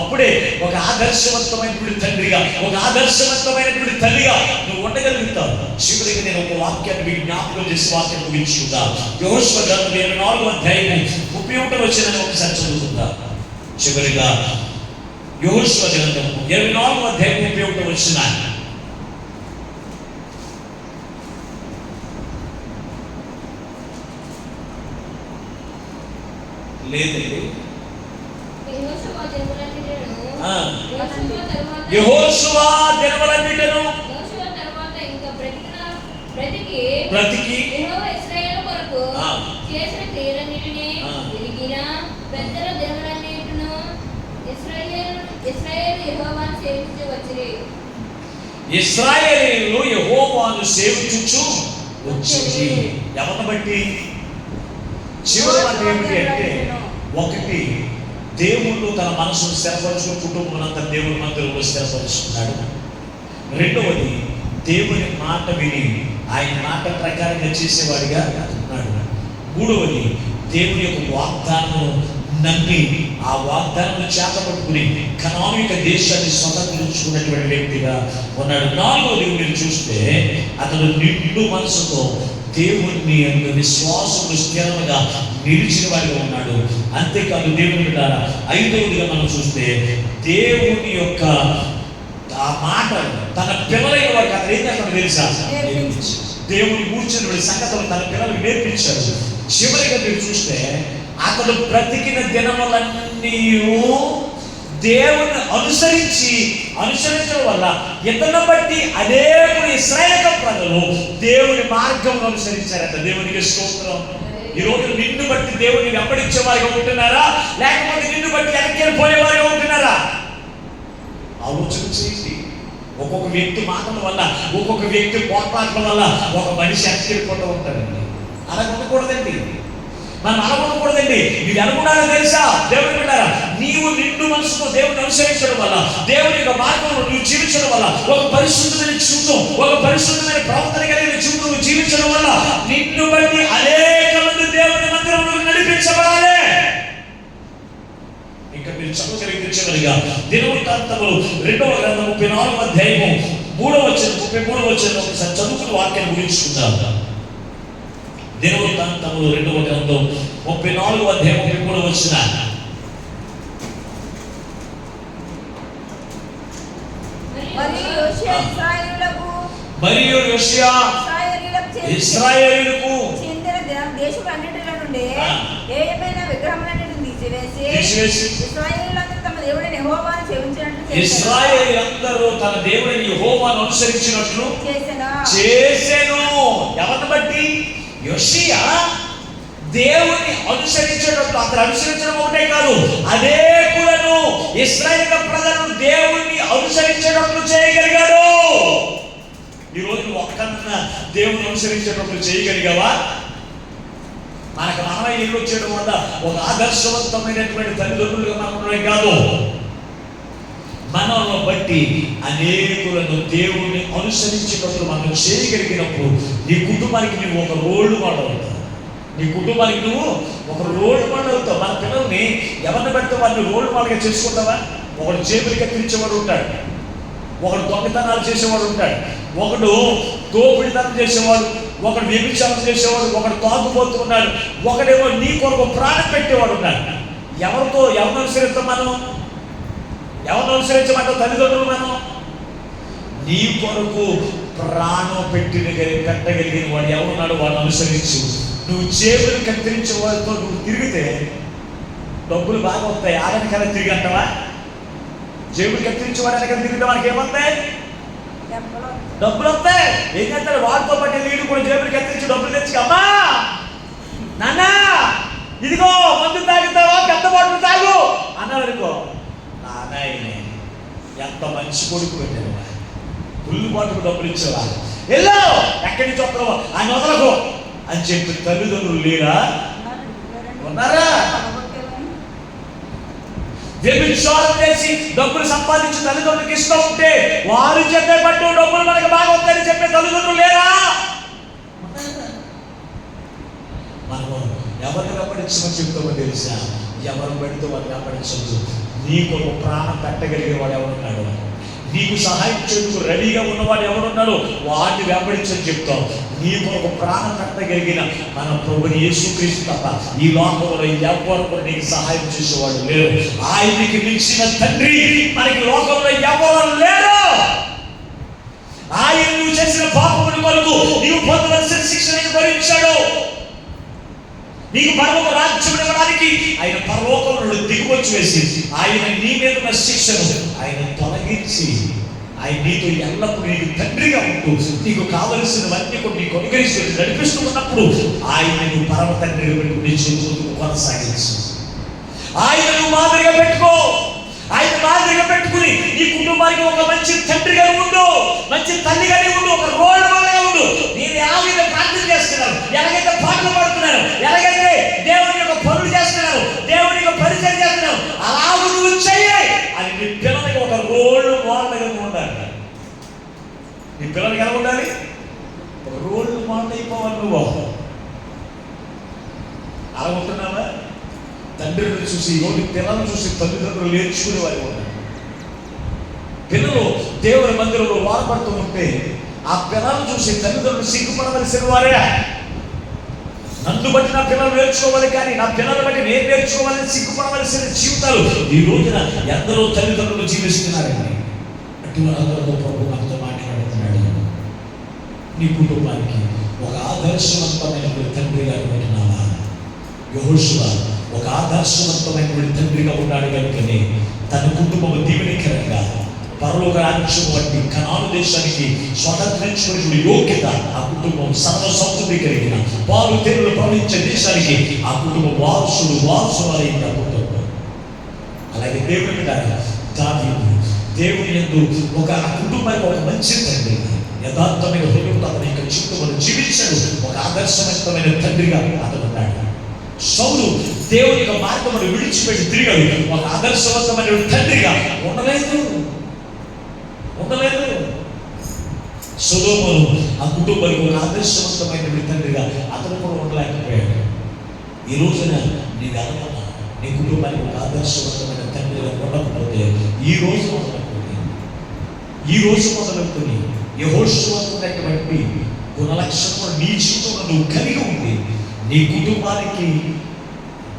అప్పుడే ఒక ఆదర్శవంతమైనటువంటి తండ్రిగా, ఒక ఆదర్శవంతమైనటువంటి తల్లిగా నువ్వు ఉండగలుగుతావు. చివరికి నేను ఒక వాక్యాన్ని మీకు జ్ఞాపకం చేసి వాక్యం ముగించుకుంటా. యెహోషువ గ్రంథం 24వ అధ్యాయం 31వ వచనాన్ని ఒకసారి చదువుకుంటా. చివరిగా యెహోషువ గ్రంథం 24వ అధ్యాయం 31వ వచనాన్ని లేదండి. యెహోషువ దినములన్నిటిను బ్రతికి యెహోవా ఇశ్రాయేలు కొరకు చేసిన క్రియలన్నిటిని ఎరిగిన పెద్దల దేవులన్నిటిను ఇశ్రాయేలు యెహోవాను సేవించి వచ్చిరి. ఇశ్రాయేలీయులు యెహోవాను సేవించుచు వచ్చింది. ఎవరిని బట్టి? చివరి మాట ఏమిటి అంటే, ఒకటి దేవుళ్ళు తన మనసును స్థిరపరుచుకుని కుటుంబం అంతా దేవుని మందిరంలో స్థిరపరుచుకున్నాడు. రెండవది దేవుని మాట విని ఆయన మాట ప్రకారంగా చేసేవాడిగా ఉన్నాడు. మూడవది దేవుని యొక్క వాగ్దానం నమ్మి ఆ వాగ్దానం చేతపట్టుకుని కనానిక దేశాన్ని స్వతంత్రించుకున్నటువంటి వ్యక్తిగా ఉన్నాడు. నాలుగవది మీరు చూస్తే అతడు నిండు మనసుతో దేవుని యొక్క విశ్వాసము స్థిరంగా నిలిచిన వాడిగా ఉన్నాడు. అంతేకాదు దేవుని బిడ్డారా, ఐదవదిగా మనం చూస్తే దేవుని యొక్క ఆ మాట తన పిల్లలైన వారికి అతను ఏం చేస్తాడో తెలుసా? దేవుని కూర్చుని సంగతులు తన పిల్లలకు నేర్పించాడు. చివరిగా మీరు చూస్తే అతడు బ్రతికిన దినములన్నీ దేవుని అనుసరించడం వల్ల ఇతను బట్టి అనేకులు ఇశ్రాయేలు ప్రజలు దేవుని మార్గం అనుసరించారట. దేవునికి స్తోత్రం. ఈ రోజు నిన్ను బట్టి దేవుని వెంబడించే వారిగా ఉంటున్నారా, లేకపోతే నిన్ను బట్టి వెనక్కి పోయేవారిగా ఉంటున్నారా? ఆలోచన చేసి ఒక్కొక్క వ్యక్తి మాటల వల్ల, ఒక్కొక్క వ్యక్తి పోట్లాటల వల్ల ఒక మనిషి అక్కడిపోతూ ఉంటాడండి. అలా ఉండకూడదండి. మనం అలా ఉండకూడదండి. ఇది అనుకున్నారో తెలుసా? దేవుని బిడ్డారా, నీవు నిండు మనసుతో దేవుని అనుసరించడం వల్ల, దేవుని యొక్క మార్గంలో నువ్వు జీవించడం వల్ల, ఒక పరిశుద్ధమైన జీవితం, ఒక పరిశుద్ధమైన ప్రవర్తన కలిగిన జీవితం నువ్వు జీవించడం వల్ల నిన్ను బట్టి అనేక మంది దేవుని మందిరంలో నడిపించబడాలి. ఇంకా మీరు చదవగలిగించగలిగా దినవృత్తాంతములు 2వ గ్రంథం 34వ అధ్యాయము 3వ వచనం 33వ వచనం ఒకసారి చదువుకుని వాక్యాన్ని గురించుకుందాం. దినవృత్తాంతములు 2వ గ్రంథం 34వ అధ్యాయం 33వ వచనం. మరియు యోషియా ఇశ్రాయేలుకు చెందిన దేశములన్నిటిలో నుండి ఏమైనా విగ్రహములన్నిటిని తీసివేసి ఇశ్రాయేలీయులందరూ తమ దేవుడైన యెహోవాను సేవించినట్లు ఇశ్రాయేలీయులందరూ తన దేవుడైన యెహోవాను అనుసరించినట్లు చేసెను. ఎవరిని బట్టి? యోషియా దేవుని అనుసరించేటట్లు. అతను అనుసరించడం ఒకటే కాదు, అనేకులను ఇశ్రాయేలు ప్రజలను దేవుని అనుసరించేటట్లు చేయగలిగాడు. ఈ రోజు ఒక్కన్నా దేవుని అనుసరించేటప్పుడు చేయగలిగావా? మనకు మనమే ఇల్లు వచ్చేయడం వల్ల ఒక ఆదర్శవంతమైనటువంటి తల్లిదండ్రులుగా మనం కాదు, మనల్ని బట్టి అనేకులను దేవుని అనుసరించేటప్పుడు మనం చేయగలిగినప్పుడు నీ కుటుంబానికి నువ్వు ఒక రోల్ మోడల్ అవుతావు. నీ కుటుంబానికి నువ్వు ఒక రోల్ మోడల్ అవుతావు. మన పిల్లల్ని ఎవరిని పెడితే వాళ్ళని రోల్ మోడల్గా చేసుకుంటావా? ఒకడు జేబులు కత్తిరించేవాడు ఉంటాడు, ఒకడు దొంగతనాలు చేసేవాడు ఉంటాడు, ఒకడు దోపిడితనం చేసేవాడు, ఒకడు వ్యభిచారం చేసేవాడు, ఒకడు తాగుబోతున్నాడు, ఒకడేమో నీ కొరకు ప్రాణం పెట్టేవాడు ఉన్నాడు. ఎవరిని అనుసరిస్తాం మనం? ఎవరిని అనుసరించమంటావు? తల్లిదండ్రులు. మనం నీ కొరకు ప్రాణం పెట్టగలిగిన వాడు ఎవరున్నాడు వాడిని అనుసరించు. నువ్వు జేబులు కత్తిరించే వాడితో నువ్వు తిరిగితే డబ్బులు బాగా వస్తాయి. ఆడనికైనా తిరిగి అంటావా? జేబులు కత్తిరించే వాడు వెనక తిరిగితే మనకి ఏమొస్తాయి? డబ్బులు వస్తాయి. ఏం చేస్తాడు? వాడితో పాటు నీడు కూడా జేబులు కత్తిరించి డబ్బులు తెచ్చి, అమ్మా నాన్న ఇదిగో మందు తాగుతావా, పెద్ద బాటలు తాగు అన్నాడు అనుకో, నాన్న ఎంత మంచి కొడుకు పెట్టాడు, పుల్లు బాటుకు డబ్బులు ఇచ్చేవా, వెళ్ళు ఎక్కడి నుంచి వస్తావో ఆయన వదలకు అని చెప్పి తల్లిదండ్రులు లేరా? ఉన్నారా? వ్యభిచారం చేసి డబ్బులు సంపాదించి తల్లిదండ్రులకు ఇష్టం ఉంటే వారు చెప్పే పట్టు డబ్బులు మనకు బాగా వస్తాయని చెప్పే తల్లిదండ్రులు లేరా? మనము ఎవరిని వెంబడించమని చెప్తామో తెలుసా? ఎవరు పెడితే వాళ్ళు వెంబడించవచ్చు. నీకు ఒక ప్రాణం పెట్టగలిగే వాడు ఎవరున్నాడు? నీకు సహాయం చేస్తూ రెడీగా ఉన్నవాడు ఎవరున్నాడు? వాడిని వెంబడించని చెప్తాం. నీకు ఒక ప్రాణం పెట్టగలిగిన మన ప్రభుని యేసుక్రీస్తు తప్ప ఈ లోకంలో ఎవరు కూడా నీకు సహాయం చేసేవాడు లేరు. ఆయనకి మించిన తండ్రి మనకి లోకంలో ఎవరు లేరు. ఆయన నువ్వు చేసిన పాపముల కొరకు నీవు పొందవలసిన శిక్షను భరించాడు. నీకు పరలోక రాజ్యం ఇవ్వడానికి ఆయన పరలోకం నుండి దిగువచ్చి వేసి ఆయన నీ మీద ఉన్న శిక్షను ఆయన తొలగించి ఆయన నీతో ఎల్లప్పుడూ నీకు తండ్రిగా ఉంటూ నీకు కావలసినవన్నీ కూడా నీకు అనుగ్రహిస్తూ నడిపిస్తూ ఉన్నప్పుడు ఆయన నువ్వు పరమ తండ్రిగా పెట్టుకుని నీ జీవితం కొనసాగించు. ఆయనను మాదిరిగా పెట్టుకో. ఆయన మాదిరిగా పెట్టుకుని ఈ కుటుంబానికి ఒక మంచి తండ్రిగా ఉండు, మంచి తల్లిగానే ఉండు, ఒక రోల్ మోడల్గా ఉండు. నేను ఎలాగైతే ప్రార్థన చేస్తున్నాను, ఎలాగైతే పాటలు పాడుతున్నాను, ఎలాగైతే దేవుని యొక్క పనులు చేస్తున్నాను, దేవుని యొక్క పరిచయం చేస్తున్నాను, అలా నువ్వు చెయ్యాలి. అది నీ పిల్లలకి ఒక రోల్ మోడల్గా ఉండాలి. నీ పిల్లలకి ఎలా ఉండాలి? ఒక రోల్ మోడల్ అయిపోవాలి నువ్వు. అలా ఉంటున్నావా? తండ్రిని చూసి ఈరోజు పిల్లలను చూసి తల్లిదండ్రులు నేర్చుకునే వారు ఉన్నారు. పిల్లలు దేవుని మందిరంలో వారపడుతూ ఉంటే ఆ పిల్లలను చూసి తల్లిదండ్రులు సిగ్గుపడవలసిన వారే. నన్ను బట్టి నా పిల్లలు నేర్చుకోవాలి, కానీ నా పిల్లలు బట్టి నేను నేర్చుకోవాలని సిగ్గుపడవలసిన జీవితాలు ఈ రోజున ఎందరో తల్లిదండ్రులు జీవిస్తున్నారండి. అటు వాళ్ళందరితో ప్రభు మనతో మాట్లాడుతున్నాడు. నీ కుటుంబానికి ఒక ఆదర్శవంతమైన తండ్రిగా ఉంటున్నావా? యెహోషువ ఒక ఆదర్శవంతమైన తండ్రిగా ఉన్నాడు కనుకనే తన కుటుంబం దీవెనకరంగా పరలోక రాజ్యం వంటి కనాను దేశానికి స్వతంత్రించుకునే యోగ్యత ఆ కుటుంబం సర్వ సమృద్ధి కలిగిన పాలు తేనెలు ప్రవహించే దేశానికి ఆ కుటుంబం వారసులైన కుటుంబం. అలాగే దేవుని దావీదు దేవుని యందు ఒక ఆ కుటుంబానికి ఒక మంచి తండ్రి, యథార్థమైన హృదయంతో అతని యొక్క జీవితంలో జీవించాడు. ఒక ఆదర్శవంతమైన తండ్రిగా అతను ఉన్నాడు. సౌలు దేవుని యొక్క మార్గమును విడిచిపెట్టి తిరిగాడు. ఒక ఆదర్శవంతమైన తండ్రిగా ఉండలేదు. సొలొమోను ఆ కుటుంబానికి ఒక ఆదర్శవంతమైన తండ్రిగా అతను కూడా ఉండలేకపోయాడు. ఈ రోజున నీకు అనుకున్నా నీ కుటుంబానికి ఒక ఆదర్శవంతమైన తండ్రిగా ఉండకపోతే ఈ రోజు మొదలుకొని యెహోషువటువంటి గుణలక్షణం నీ జీవితంలో నువ్వు కలిగి ఉండి నీ కుటుంబానికి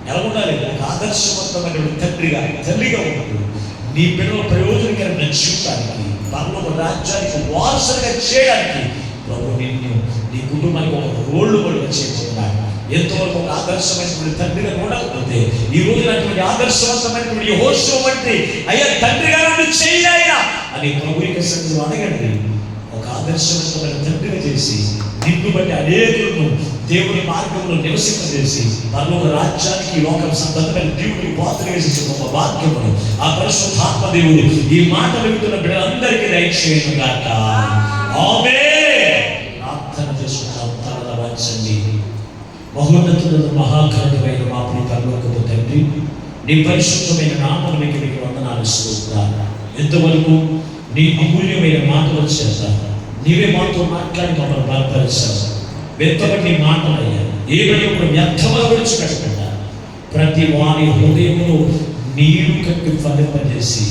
ఎలా ఉండాలి? ఒక ఆదర్శవంతమైన తండ్రిగా తల్లిగా ఉంటూ నీ పిల్లల ప్రయోజనకరమైన జీవితానికి పరలోక రాజ్యానికి వారసులుగా చేయడానికి ప్రభు నిన్ను నీ కుటుంబానికి ఒక రోల్ మోడల్గా చేయబోతున్నాడు. ఎంతవరకు ఒక ఆదర్శమైనటువంటి తండ్రిగా ఉండకపోతే ఈ రోజు అటువంటి ఆదర్శవంతమైనటువంటి యెహోషువ వంటి అయ్యా తండ్రిగా నుండి చేయాయా అని ప్రభు యొక్క సన్నిధిలో అడగండి. ఒక ఆదర్శవంతమైన తండ్రిగా చేసి నిన్ను బట్టి అనేకులను దేవుని మార్గంలో నివసింపజేసి పరలోక రాజ్యానికి లోకం సంబంధమైన దేవుడికి పాత్ర వేసి ఒక వాక్యమును ఆ పరిశుద్ధాత్మ దేవుడు ఈ మాటలు వింటున్న బిడ్డలందరికీ దయచేయను గాక. ఆమేన్. ప్రార్థన చేసుకుందాం. తలల వంచండి. మహోన్నతుడైన మహాఘనుడైన మా ప్రియ పరలోకపు తండ్రి, నీ పరిశుద్ధమైన నామమునకు నీకు వందనాలు స్తోత్రాలు. ఎంతవరకు నీ అమూల్యమైన మాటల చేత నీవే మాతో మాట్లాడి మమ్మల్ని బలపరిచావు. వెంటబడి మాటలయ్యా ఏమైనా కూడా వ్యర్థముగా విడిచిపెట్టకుండా ప్రతి వారి హృదయమును నీరు కట్టి ఫలింపజేసి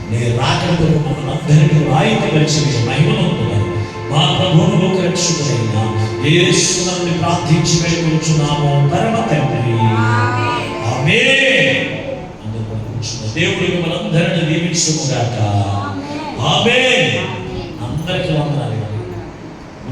నీ రాకడతో మమ్మల్ని అందరినీ రాయితీపరిచి మహిమనొందుగా మా ప్రభువును లోకరక్షకుడైన యేసుని ప్రార్థించి వేడుకొనుచున్నాము పరమ తండ్రి. ఆమేన్. అందరూ కూర్చున్న దేవుడు మిమ్మల్ని అందరినీ దీవించును గాక.